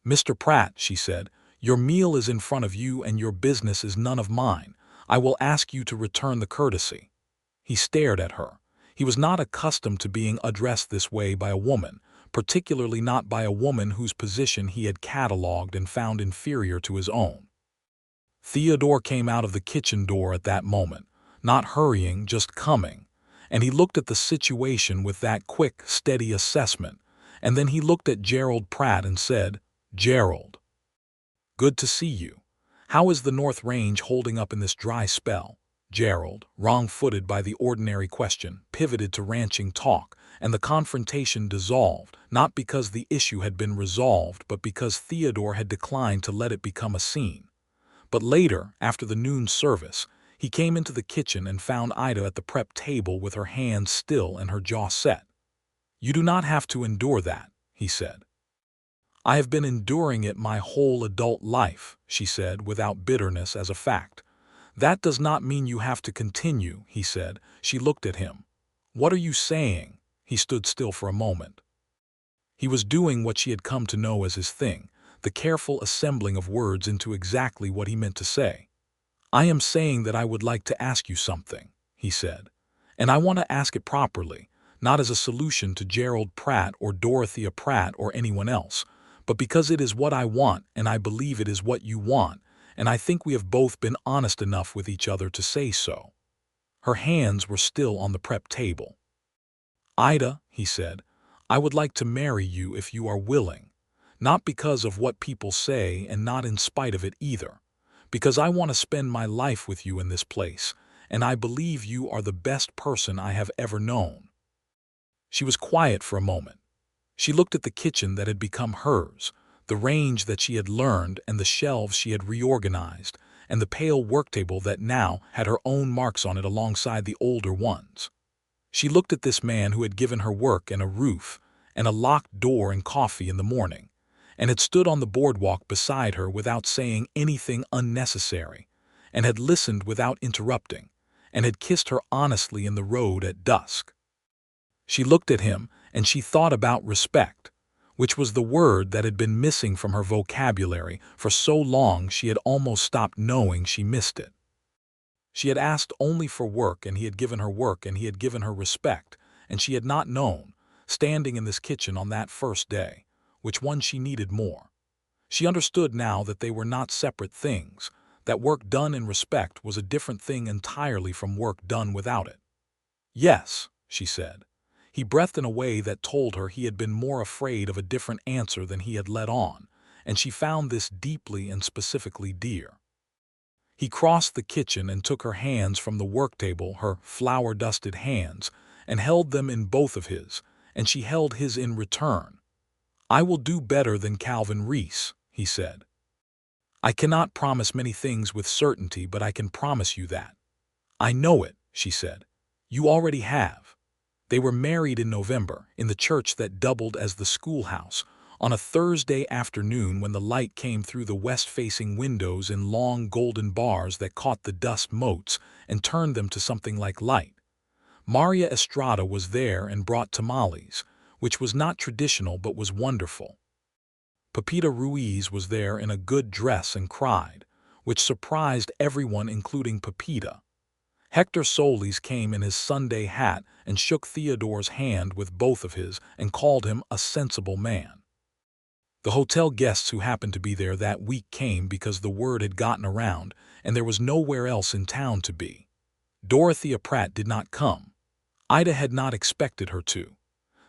"Mr. Pratt," she said, "your meal is in front of you and your business is none of mine. I will ask you to return the courtesy." He stared at her. He was not accustomed to being addressed this way by a woman, particularly not by a woman whose position he had catalogued and found inferior to his own. Theodore came out of the kitchen door at that moment, not hurrying, just coming, and he looked at the situation with that quick, steady assessment, and then he looked at Gerald Pratt and said, "Gerald, good to see you. How is the North Range holding up in this dry spell?" Gerald, wrong-footed by the ordinary question, pivoted to ranching talk, and the confrontation dissolved, not because the issue had been resolved, but because Theodore had declined to let it become a scene. But later, after the noon service, he came into the kitchen and found Ida at the prep table with her hands still and her jaw set. "You do not have to endure that," he said. I have been enduring it my whole adult life, she said, without bitterness as a fact. That does not mean you have to continue, he said. She looked at him. What are you saying? He stood still for a moment. He was doing what she had come to know as his thing, the careful assembling of words into exactly what he meant to say. I am saying that I would like to ask you something, he said. And I want to ask it properly, not as a solution to Gerald Pratt or Dorothea Pratt or anyone else, but because it is what I want and I believe it is what you want, and I think we have both been honest enough with each other to say so. Her hands were still on the prep table. Ida, he said, I would like to marry you if you are willing, not because of what people say and not in spite of it either, because I want to spend my life with you in this place, and I believe you are the best person I have ever known. She was quiet for a moment. She looked at the kitchen that had become hers, the range that she had learned and the shelves she had reorganized, and the pale worktable that now had her own marks on it alongside the older ones. She looked at this man who had given her work and a roof, and a locked door and coffee in the morning, and had stood on the boardwalk beside her without saying anything unnecessary, and had listened without interrupting, and had kissed her honestly in the road at dusk. She looked at him, and she thought about respect, which was the word that had been missing from her vocabulary for so long she had almost stopped knowing she missed it. She had asked only for work, and he had given her work, and he had given her respect, and she had not known, standing in this kitchen on that first day, which one she needed more. She understood now that they were not separate things, that work done in respect was a different thing entirely from work done without it. Yes, she said. He breathed in a way that told her he had been more afraid of a different answer than he had let on, and she found this deeply and specifically dear. He crossed the kitchen and took her hands from the work table, her flour-dusted hands, and held them in both of his, and she held his in return. I will do better than Calvin Reese, he said. I cannot promise many things with certainty, but I can promise you that. I know it, she said. You already have. They were married in November, in the church that doubled as the schoolhouse, on a Thursday afternoon when the light came through the west-facing windows in long golden bars that caught the dust motes and turned them to something like light. Maria Estrada was there and brought tamales, which was not traditional but was wonderful. Pepita Ruiz was there in a good dress and cried, which surprised everyone including Pepita. Hector Solis came in his Sunday hat and shook Theodore's hand with both of his and called him a sensible man. The hotel guests who happened to be there that week came because the word had gotten around and there was nowhere else in town to be. Dorothea Pratt did not come. Ida had not expected her to.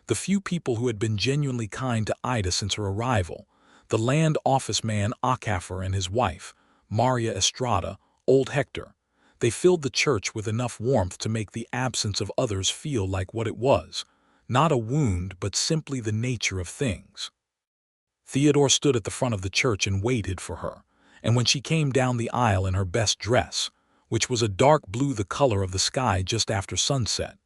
The few people who had been genuinely kind to Ida since her arrival, the land office man Akaffer and his wife, Maria Estrada, old Hector, they filled the church with enough warmth to make the absence of others feel like what it was, not a wound but simply the nature of things. Theodore stood at the front of the church and waited for her, and when she came down the aisle in her best dress, which was a dark blue the color of the sky just after sunset,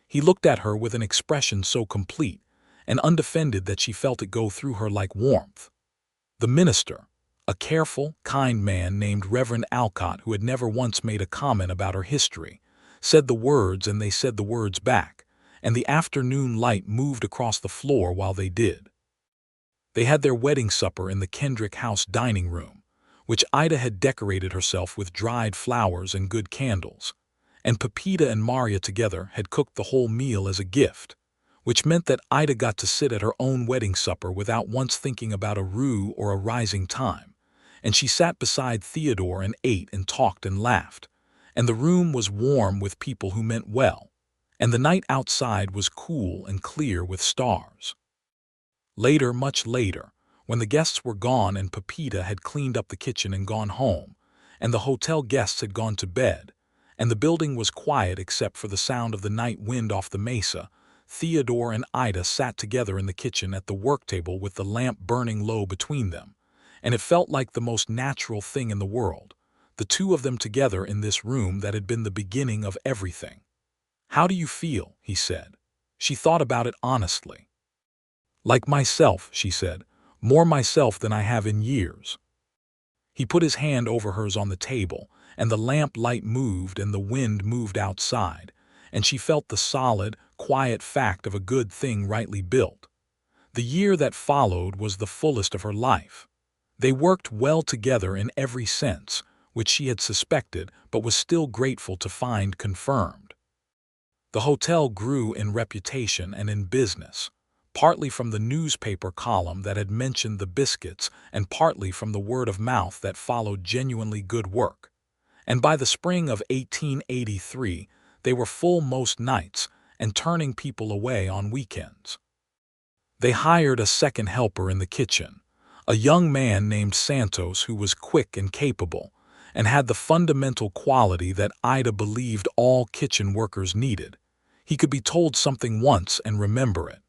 he looked at her with an expression so complete and undefended that she felt it go through her like warmth. The minister, a careful, kind man named Reverend Alcott who had never once made a comment about her history, said the words and they said the words back, and the afternoon light moved across the floor while they did. They had their wedding supper in the Kendrick House dining room, which Ida had decorated herself with dried flowers and good candles, and Pepita and Maria together had cooked the whole meal as a gift, which meant that Ida got to sit at her own wedding supper without once thinking about a roux or a rising time, and she sat beside Theodore and ate and talked and laughed, and the room was warm with people who meant well, and the night outside was cool and clear with stars. Later, much later, when the guests were gone and Pepita had cleaned up the kitchen and gone home, and the hotel guests had gone to bed, and the building was quiet except for the sound of the night wind off the mesa, Theodore and Ida sat together in the kitchen at the work table with the lamp burning low between them, and it felt like the most natural thing in the world, the two of them together in this room that had been the beginning of everything. "How do you feel?" he said. She thought about it honestly. "Like myself," she said, More myself than I have in years." He put his hand over hers on the table, and the lamp light moved and the wind moved outside, and she felt the solid, quiet fact of a good thing rightly built. The year that followed was the fullest of her life. They worked well together in every sense, which she had suspected but was still grateful to find confirmed. The hotel grew in reputation and in business, partly from the newspaper column that had mentioned the biscuits and partly from the word of mouth that followed genuinely good work. And by the spring of 1883, they were full most nights and turning people away on weekends. They hired a second helper in the kitchen, a young man named Santos who was quick and capable, and had the fundamental quality that Ida believed all kitchen workers needed. He could be told something once and remember it.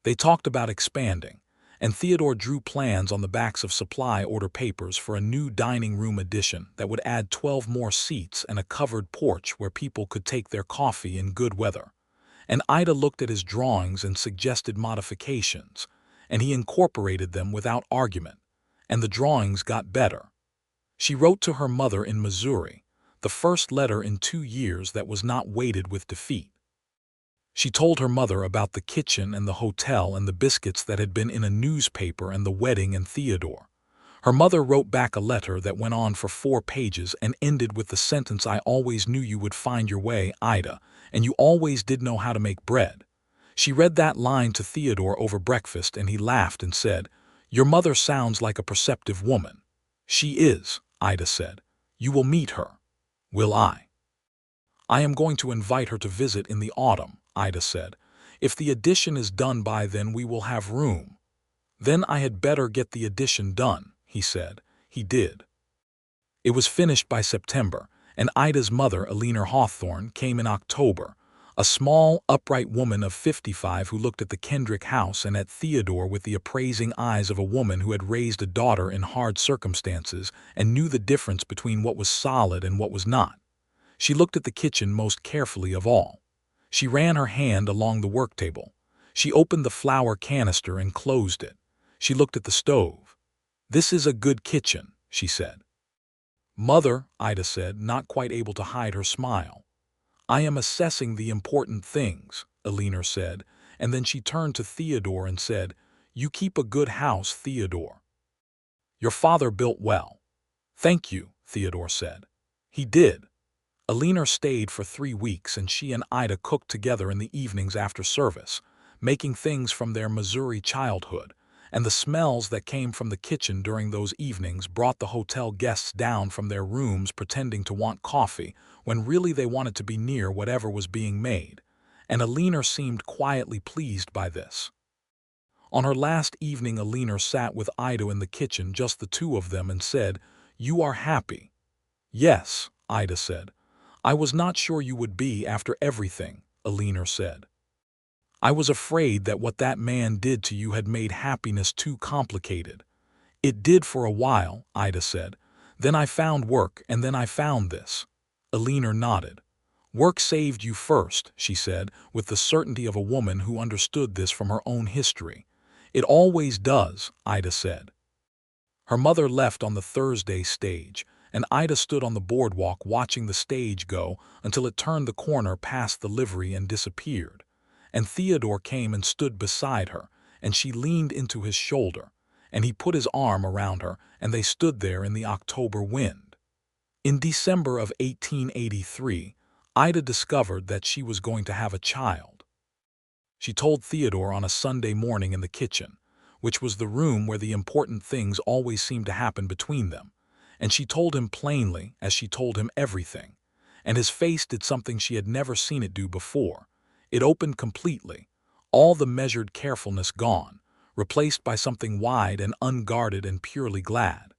They talked about expanding, and Theodore drew plans on the backs of supply order papers for a new dining room addition that would add 12 more seats and a covered porch where people could take their coffee in good weather. And Ida looked at his drawings and suggested modifications, and he incorporated them without argument, and the drawings got better. She wrote to her mother in Missouri, the first letter in 2 years that was not weighted with defeat. She told her mother about the kitchen and the hotel and the biscuits that had been in a newspaper and the wedding and Theodore. Her mother wrote back a letter that went on for 4 pages and ended with the sentence, "I always knew you would find your way, Ida, and you always did know how to make bread." She read that line to Theodore over breakfast and he laughed and said, "Your mother sounds like a perceptive woman." "She is," Ida said. "You will meet her." "Will I?" "I am going to invite her to visit in the autumn," Ida said. "If the addition is done by then we will have room." "Then I had better get the addition done," he said. He did. It was finished by September, and Ida's mother, Eleanor Hawthorne, came in October, a small, upright woman of 55 who looked at the Kendrick house and at Theodore with the appraising eyes of a woman who had raised a daughter in hard circumstances and knew the difference between what was solid and what was not. She looked at the kitchen most carefully of all. She ran her hand along the work table. She opened the flour canister and closed it. She looked at the stove. "This is a good kitchen," she said. "Mother," Ida said, not quite able to hide her smile. "I am assessing the important things," Eleanor said, and then she turned to Theodore and said, "You keep a good house, Theodore. Your father built well." "Thank you," Theodore said. He did. Eleanor stayed for 3 weeks and she and Ida cooked together in the evenings after service, making things from their Missouri childhood, and the smells that came from the kitchen during those evenings brought the hotel guests down from their rooms pretending to want coffee when really they wanted to be near whatever was being made, and Eleanor seemed quietly pleased by this. On her last evening, Eleanor sat with Ida in the kitchen, just the two of them, and said, "You are happy." "Yes," Ida said. "I was not sure you would be after everything," Eleanor said. "I was afraid that what that man did to you had made happiness too complicated." "It did for a while," Ida said. "Then I found work and then I found this." Eleanor nodded. "Work saved you first," she said, with the certainty of a woman who understood this from her own history. "It always does," Ida said. Her mother left on the Thursday stage, and Ida stood on the boardwalk watching the stage go until it turned the corner past the livery and disappeared. And Theodore came and stood beside her, and she leaned into his shoulder, and he put his arm around her, and they stood there in the October wind. In December of 1883, Ida discovered that she was going to have a child. She told Theodore on a Sunday morning in the kitchen, which was the room where the important things always seemed to happen between them, and she told him plainly as she told him everything, and his face did something she had never seen it do before. It opened completely, all the measured carefulness gone, replaced by something wide and unguarded and purely glad.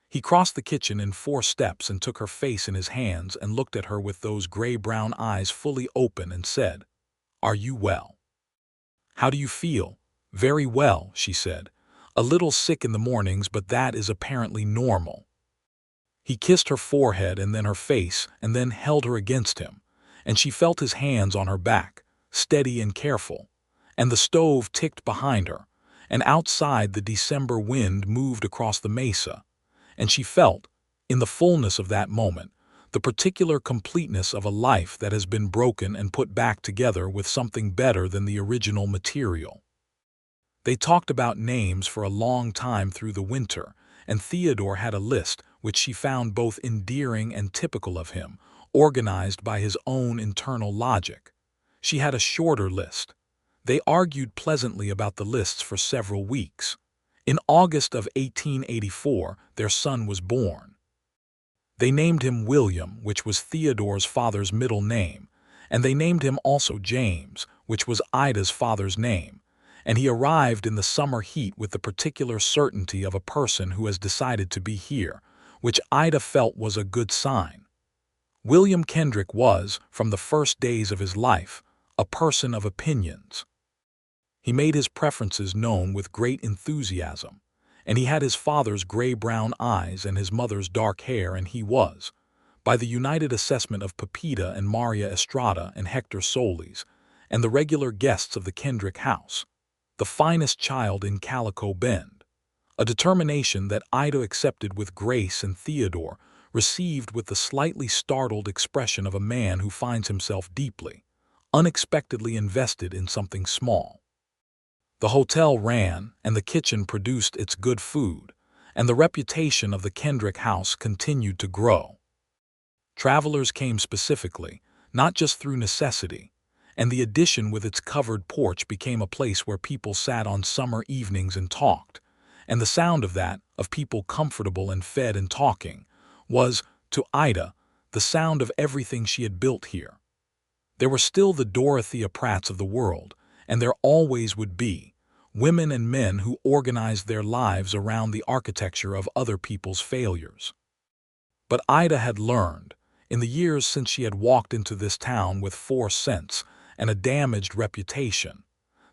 He crossed the kitchen in 4 steps and took her face in his hands and looked at her with those gray-brown eyes fully open and said, "Are you well?" "How do you feel?" "Very well," she said. "A little sick in the mornings, but that is apparently normal." He kissed her forehead and then her face and then held her against him, and she felt his hands on her back, steady and careful, and the stove ticked behind her, and outside the December wind moved across the mesa, and she felt, in the fullness of that moment, the particular completeness of a life that has been broken and put back together with something better than the original material. They talked about names for a long time through the winter, and Theodore had a list which she found both endearing and typical of him, organized by his own internal logic. She had a shorter list. They argued pleasantly about the lists for several weeks. In August of 1884, their son was born. They named him William, which was Theodore's father's middle name, and they named him also James, which was Ida's father's name, and he arrived in the summer heat with the particular certainty of a person who has decided to be here, which Ida felt was a good sign. William Kendrick was, from the first days of his life, a person of opinions. He made his preferences known with great enthusiasm, and he had his father's gray-brown eyes and his mother's dark hair, and he was, by the united assessment of Pepita and Maria Estrada and Hector Solis, and the regular guests of the Kendrick house, the finest child in Calico Bend, a determination that Ida accepted with grace and Theodore received with the slightly startled expression of a man who finds himself deeply, unexpectedly invested in something small. The hotel ran, and the kitchen produced its good food, and the reputation of the Kendrick house continued to grow. Travelers came specifically, not just through necessity, and the addition with its covered porch became a place where people sat on summer evenings and talked, and the sound of that, of people comfortable and fed and talking, was, to Ida, the sound of everything she had built here. There were still the Dorothea Pratts of the world, and there always would be, women and men who organized their lives around the architecture of other people's failures. But Ida had learned, in the years since she had walked into this town with 4 cents and a damaged reputation,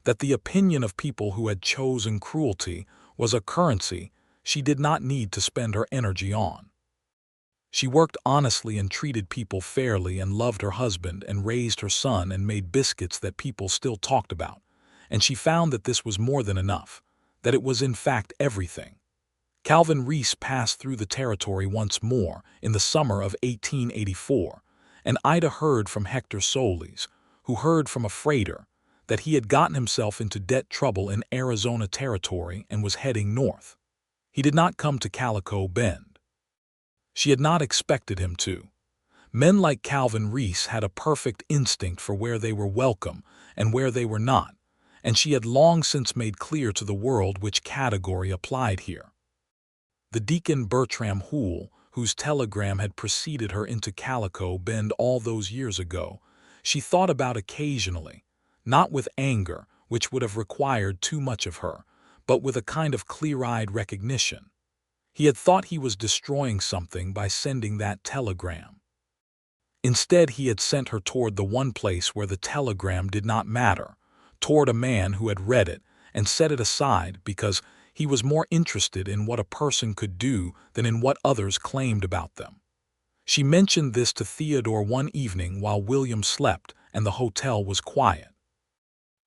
that the opinion of people who had chosen cruelty was a currency she did not need to spend her energy on. She worked honestly and treated people fairly and loved her husband and raised her son and made biscuits that people still talked about, and she found that this was more than enough, that it was in fact everything. Calvin Reese passed through the territory once more in the summer of 1884, and Ida heard from Hector Solis, who heard from a freighter, that he had gotten himself into debt trouble in Arizona territory and was heading north. He did not come to Calico Bend. She had not expected him to. Men like Calvin Reese had a perfect instinct for where they were welcome and where they were not, and she had long since made clear to the world which category applied here. The Deacon Bertram Hoole, whose telegram had preceded her into Calico Bend all those years ago, she thought about occasionally, not with anger, which would have required too much of her, but with a kind of clear-eyed recognition. He had thought he was destroying something by sending that telegram. Instead, he had sent her toward the one place where the telegram did not matter, toward a man who had read it and set it aside because he was more interested in what a person could do than in what others claimed about them. She mentioned this to Theodore one evening while William slept and the hotel was quiet.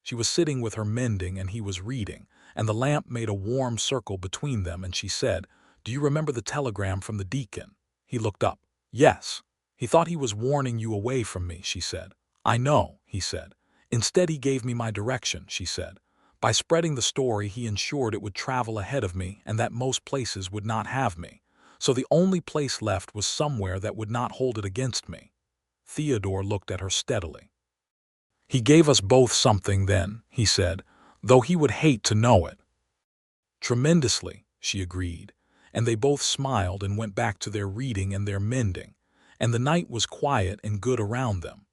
She was sitting with her mending and he was reading, and the lamp made a warm circle between them, and she said, "Do you remember the telegram from the deacon?" He looked up. "Yes. He thought he was warning you away from me," she said. "I know," he said. "Instead, he gave me my direction," she said. "By spreading the story, he ensured it would travel ahead of me and that most places would not have me. So the only place left was somewhere that would not hold it against me." Theodore looked at her steadily. "He gave us both something then," he said, "though he would hate to know it." "Tremendously," she agreed, and they both smiled and went back to their reading and their mending, and the night was quiet and good around them.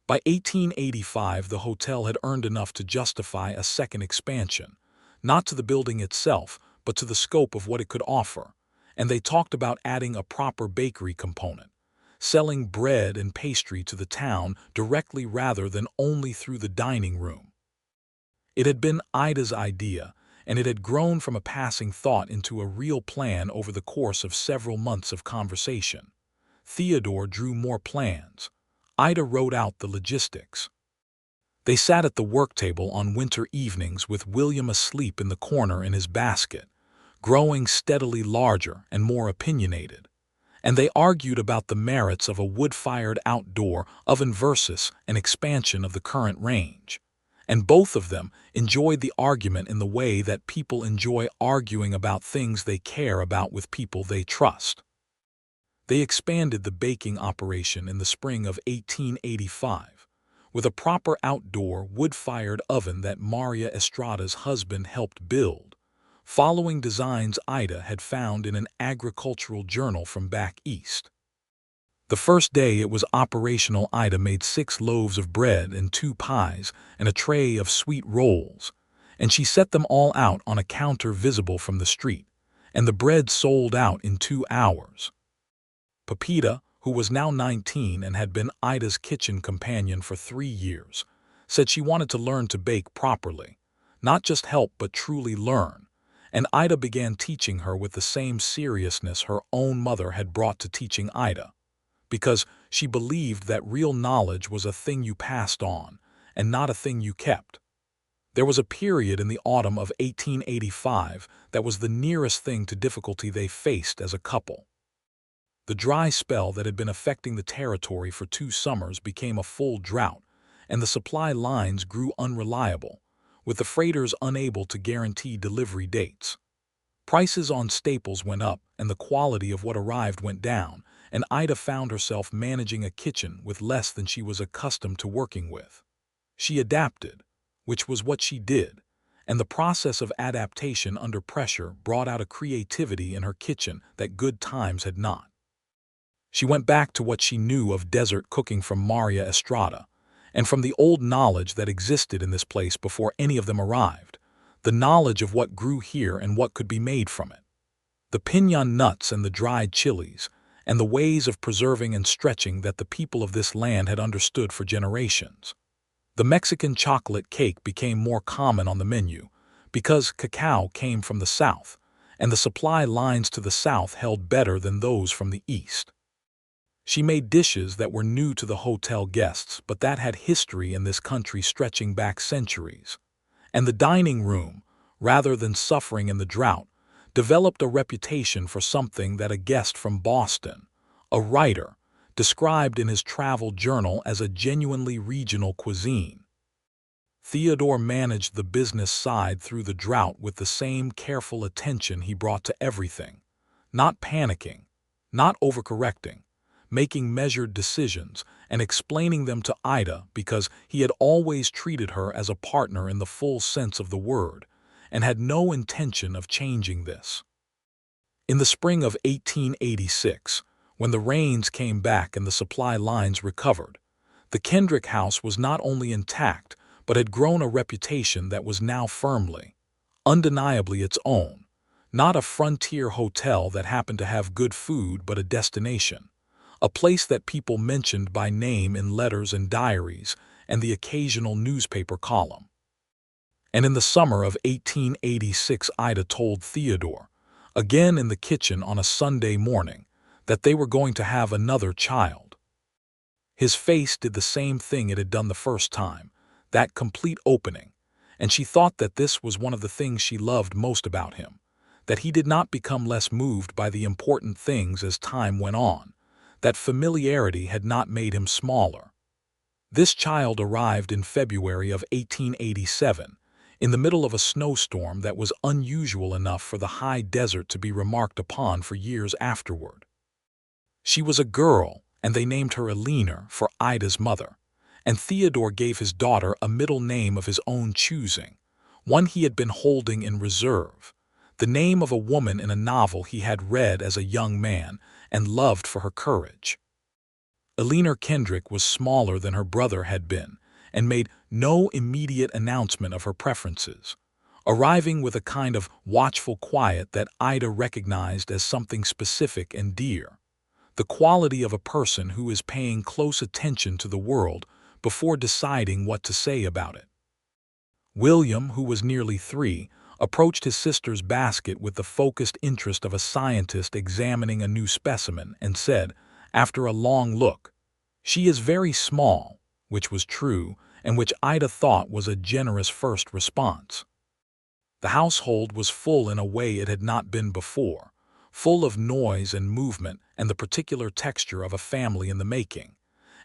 By 1885, the hotel had earned enough to justify a second expansion, not to the building itself, but to the scope of what it could offer, and they talked about adding a proper bakery component, selling bread and pastry to the town directly rather than only through the dining room. It had been Ida's idea, and it had grown from a passing thought into a real plan over the course of several months of conversation. Theodore drew more plans. Ida wrote out the logistics. They sat at the work table on winter evenings with William asleep in the corner in his basket, growing steadily larger and more opinionated. And they argued about the merits of a wood-fired outdoor oven versus an expansion of the current range. And both of them enjoyed the argument in the way that people enjoy arguing about things they care about with people they trust. They expanded the baking operation in the spring of 1885 with a proper outdoor wood-fired oven that Maria Estrada's husband helped build, following designs Ida had found in an agricultural journal from back east. The first day it was operational, Ida made 6 loaves of bread and 2 pies and a tray of sweet rolls, and she set them all out on a counter visible from the street, and the bread sold out in 2 hours. Pepita, who was now 19 and had been Ida's kitchen companion for 3 years, said she wanted to learn to bake properly, not just help but truly learn, and Ida began teaching her with the same seriousness her own mother had brought to teaching Ida, because she believed that real knowledge was a thing you passed on and not a thing you kept. There was a period in the autumn of 1885 that was the nearest thing to difficulty they faced as a couple. The dry spell that had been affecting the territory for 2 summers became a full drought, and the supply lines grew unreliable, with the freighters unable to guarantee delivery dates. Prices on staples went up, and the quality of what arrived went down, and Ida found herself managing a kitchen with less than she was accustomed to working with. She adapted, which was what she did, and the process of adaptation under pressure brought out a creativity in her kitchen that Good Times had not. She went back to what she knew of desert cooking from Maria Estrada, and from the old knowledge that existed in this place before any of them arrived, the knowledge of what grew here and what could be made from it. The piñon nuts and the dried chilies, and the ways of preserving and stretching that the people of this land had understood for generations. The Mexican chocolate cake became more common on the menu because cacao came from the south, and the supply lines to the south held better than those from the east. She made dishes that were new to the hotel guests, but that had history in this country stretching back centuries. And the dining room, rather than suffering in the drought, developed a reputation for something that a guest from Boston, a writer, described in his travel journal as a genuinely regional cuisine. Theodore managed the business side through the drought with the same careful attention he brought to everything, not panicking, not overcorrecting, making measured decisions and explaining them to Ida because he had always treated her as a partner in the full sense of the word and had no intention of changing this. In the spring of 1886, when the rains came back and the supply lines recovered, the Kendrick house was not only intact but had grown a reputation that was now firmly, undeniably its own, not a frontier hotel that happened to have good food but a destination, a place that people mentioned by name in letters and diaries and the occasional newspaper column. And in the summer of 1886, Ida told Theodore, again in the kitchen on a Sunday morning, that they were going to have another child. His face did the same thing it had done the first time, that complete opening, and she thought that this was one of the things she loved most about him, that he did not become less moved by the important things as time went on, that familiarity had not made him smaller. This child arrived in February of 1887, in the middle of a snowstorm that was unusual enough for the high desert to be remarked upon for years afterward. She was a girl, and they named her Eleanor for Ida's mother, and Theodore gave his daughter a middle name of his own choosing, one he had been holding in reserve, the name of a woman in a novel he had read as a young man and loved for her courage. Eleanor Kendrick was smaller than her brother had been and made no immediate announcement of her preferences, arriving with a kind of watchful quiet that Ida recognized as something specific and dear, the quality of a person who is paying close attention to the world before deciding what to say about it. William, who was nearly 3, approached his sister's basket with the focused interest of a scientist examining a new specimen and said, after a long look, "She is very small," which was true, and which Ida thought was a generous first response. The household was full in a way it had not been before, full of noise and movement and the particular texture of a family in the making,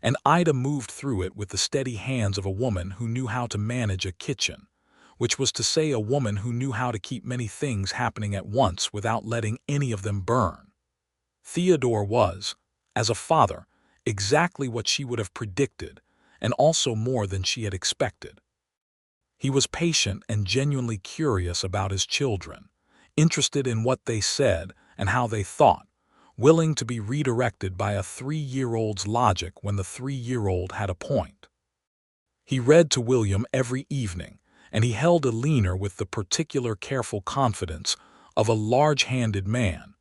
and Ida moved through it with the steady hands of a woman who knew how to manage a kitchen, which was to say a woman who knew how to keep many things happening at once without letting any of them burn. Theodore was, as a father, exactly what she would have predicted, and also more than she had expected. He was patient and genuinely curious about his children, interested in what they said and how they thought, willing to be redirected by a 3-year-old's logic when the 3-year-old had a point. He read to William every evening, and he held Eleanor with the particular careful confidence of a large-handed man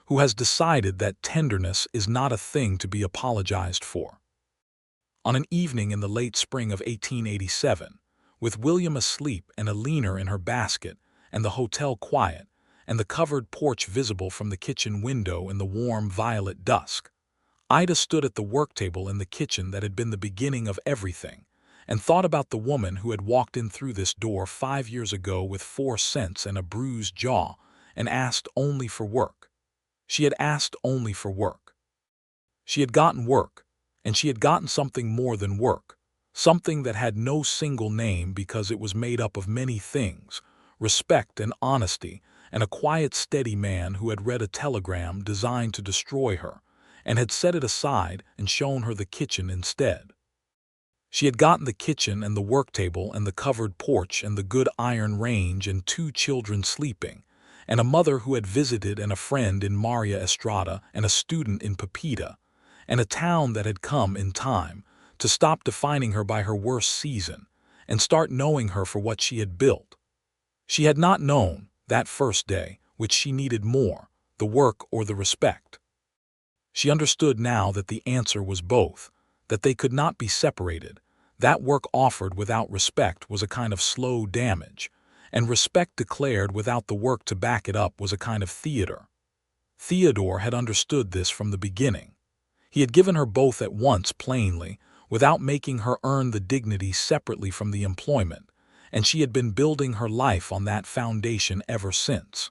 who has decided that tenderness is not a thing to be apologized for. On an evening in the late spring of 1887, with William asleep and Eleanor in her basket, and the hotel quiet, and the covered porch visible from the kitchen window in the warm violet dusk, Ida stood at the work table in the kitchen that had been the beginning of everything, and thought about the woman who had walked in through this door 5 years ago with 4 cents and a bruised jaw, and asked only for work. She had asked only for work. She had gotten work, and she had gotten something more than work, something that had no single name because it was made up of many things, respect and honesty, and a quiet, steady man who had read a telegram designed to destroy her, and had set it aside and shown her the kitchen instead. She had gotten the kitchen and the work table and the covered porch and the good iron range and 2 children sleeping, and a mother who had visited and a friend in Maria Estrada and a student in Pepita, and a town that had come in time to stop defining her by her worst season and start knowing her for what she had built. She had not known, that first day, which she needed more, the work or the respect. She understood now that the answer was both, that they could not be separated. That work offered without respect was a kind of slow damage, and respect declared without the work to back it up was a kind of theater. Theodore had understood this from the beginning. He had given her both at once plainly, without making her earn the dignity separately from the employment, and she had been building her life on that foundation ever since.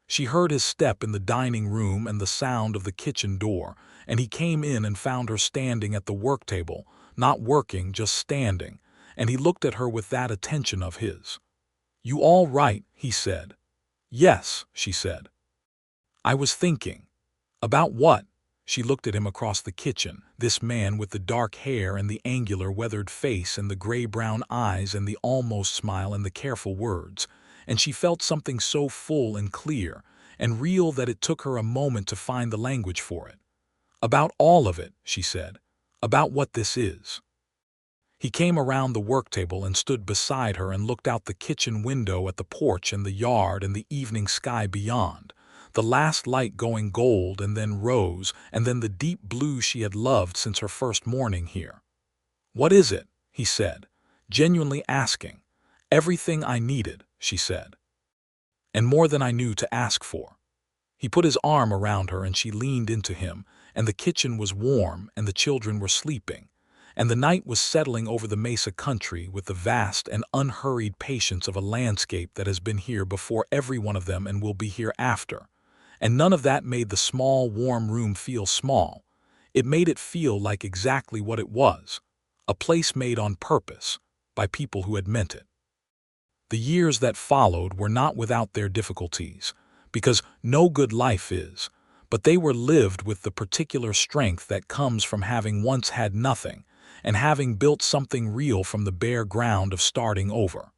She heard his step in the dining room and the sound of the kitchen door, and he came in and found her standing at the work table, not working, just standing, and he looked at her with that attention of his. "You all right?" he said. "Yes," she said. "I was thinking." "About what?" She looked at him across the kitchen, this man with the dark hair and the angular, weathered face and the gray-brown eyes and the almost smile and the careful words, and she felt something so full and clear and real that it took her a moment to find the language for it. "About all of it," she said. "About what this is." He came around the work table and stood beside her and looked out the kitchen window at the porch and the yard and the evening sky beyond, the last light going gold and then rose and then the deep blue she had loved since her first morning here. "What is it?" he said, genuinely asking. "Everything I needed," she said. "And more than I knew to ask for." He put his arm around her and she leaned into him, and the kitchen was warm and the children were sleeping, and the night was settling over the Mesa country with the vast and unhurried patience of a landscape that has been here before every one of them and will be here after. And none of that made the small, warm room feel small. It made it feel like exactly what it was, a place made on purpose, by people who had meant it. The years that followed were not without their difficulties, because no good life is, but they were lived with the particular strength that comes from having once had nothing, and having built something real from the bare ground of starting over.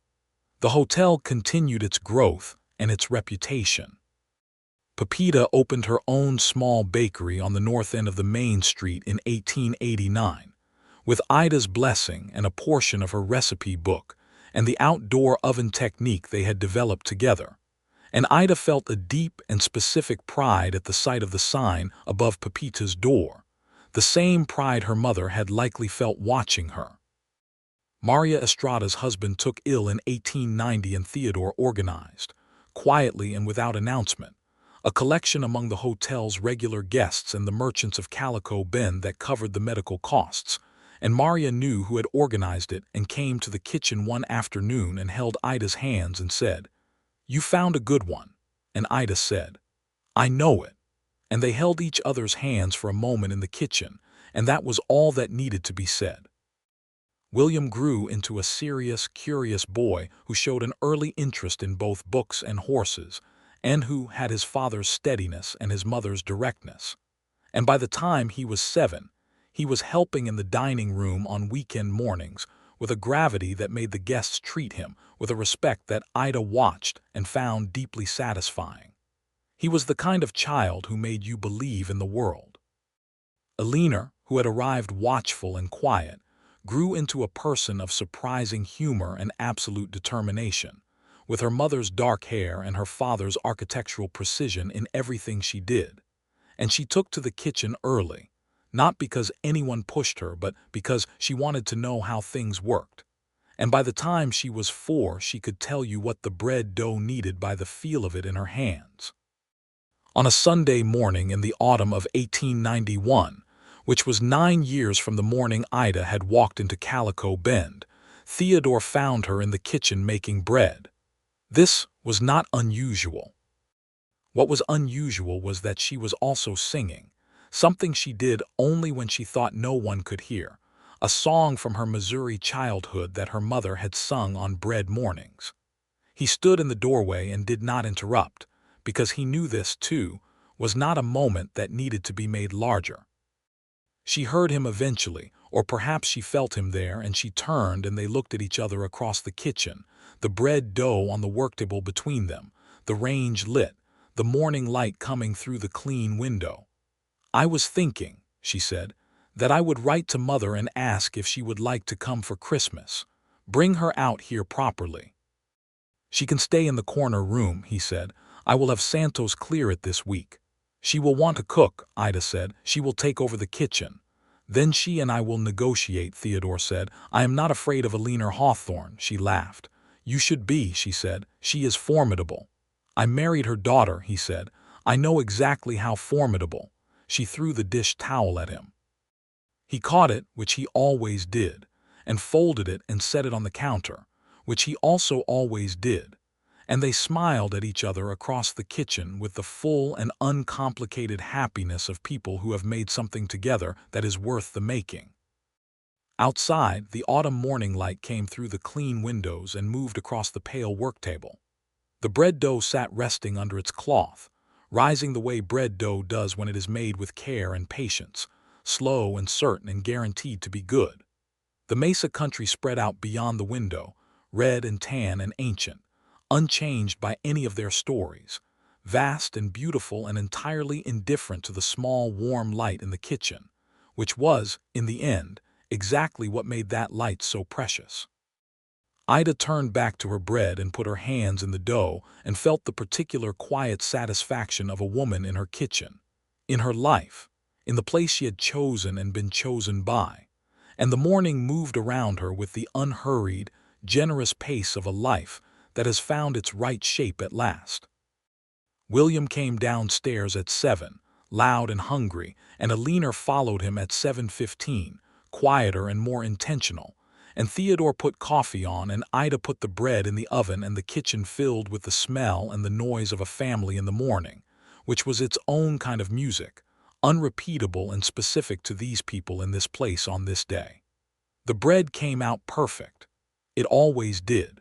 The hotel continued its growth and its reputation. Pepita opened her own small bakery on the north end of the main street in 1889, with Ida's blessing and a portion of her recipe book, and the outdoor oven technique they had developed together. And Ida felt a deep and specific pride at the sight of the sign above Pepita's door, the same pride her mother had likely felt watching her. Maria Estrada's husband took ill in 1890 and Theodore organized, quietly and without announcement, a collection among the hotel's regular guests and the merchants of Calico Bend that covered the medical costs, and Maria knew who had organized it and came to the kitchen one afternoon and held Ida's hands and said, "You found a good one." And Ida said, "I know it." And they held each other's hands for a moment in the kitchen, and that was all that needed to be said. William grew into a serious, curious boy who showed an early interest in both books and horses, and who had his father's steadiness and his mother's directness. And by the time he was 7, he was helping in the dining room on weekend mornings with a gravity that made the guests treat him with a respect that Ida watched and found deeply satisfying. He was the kind of child who made you believe in the world. Eleanor, who had arrived watchful and quiet, grew into a person of surprising humor and absolute determination, with her mother's dark hair and her father's architectural precision in everything she did. And she took to the kitchen early, not because anyone pushed her, but because she wanted to know how things worked. And by the time she was 4, she could tell you what the bread dough needed by the feel of it in her hands. On a Sunday morning in the autumn of 1891, which was 9 years from the morning Ida had walked into Calico Bend, Theodore found her in the kitchen making bread. This was not unusual. What was unusual was that she was also singing, something she did only when she thought no one could hear, a song from her Missouri childhood that her mother had sung on bread mornings. He stood in the doorway and did not interrupt, because he knew this, too, was not a moment that needed to be made larger. She heard him eventually, or perhaps she felt him there, and she turned and they looked at each other across the kitchen, the bread dough on the worktable between them, the range lit, the morning light coming through the clean window. "I was thinking," she said, "that I would write to Mother and ask if she would like to come for Christmas. Bring her out here properly." "She can stay in the corner room," he said. "I will have Santos clear it this week." "She will want to cook," Ida said. "She will take over the kitchen." "Then she and I will negotiate," Theodore said. "I am not afraid of Eleanor Hawthorne," she laughed. "You should be," she said. "She is formidable." "I married her daughter," he said. "I know exactly how formidable." She threw the dish towel at him. He caught it, which he always did, and folded it and set it on the counter, which he also always did, and they smiled at each other across the kitchen with the full and uncomplicated happiness of people who have made something together that is worth the making. Outside, the autumn morning light came through the clean windows and moved across the pale work table. The bread dough sat resting under its cloth, rising the way bread dough does when it is made with care and patience, slow and certain and guaranteed to be good. The Mesa country spread out beyond the window, red and tan and ancient, unchanged by any of their stories, vast and beautiful and entirely indifferent to the small, warm light in the kitchen, which was, in the end, exactly what made that light so precious. Ida turned back to her bread and put her hands in the dough and felt the particular quiet satisfaction of a woman in her kitchen, in her life, in the place she had chosen and been chosen by, and the morning moved around her with the unhurried, generous pace of a life that has found its right shape at last. William came downstairs at 7, loud and hungry, and Eleanor followed him at 7:15, quieter and more intentional, and Theodore put coffee on and Ida put the bread in the oven and the kitchen filled with the smell and the noise of a family in the morning, which was its own kind of music, unrepeatable and specific to these people in this place on this day. The bread came out perfect. It always did.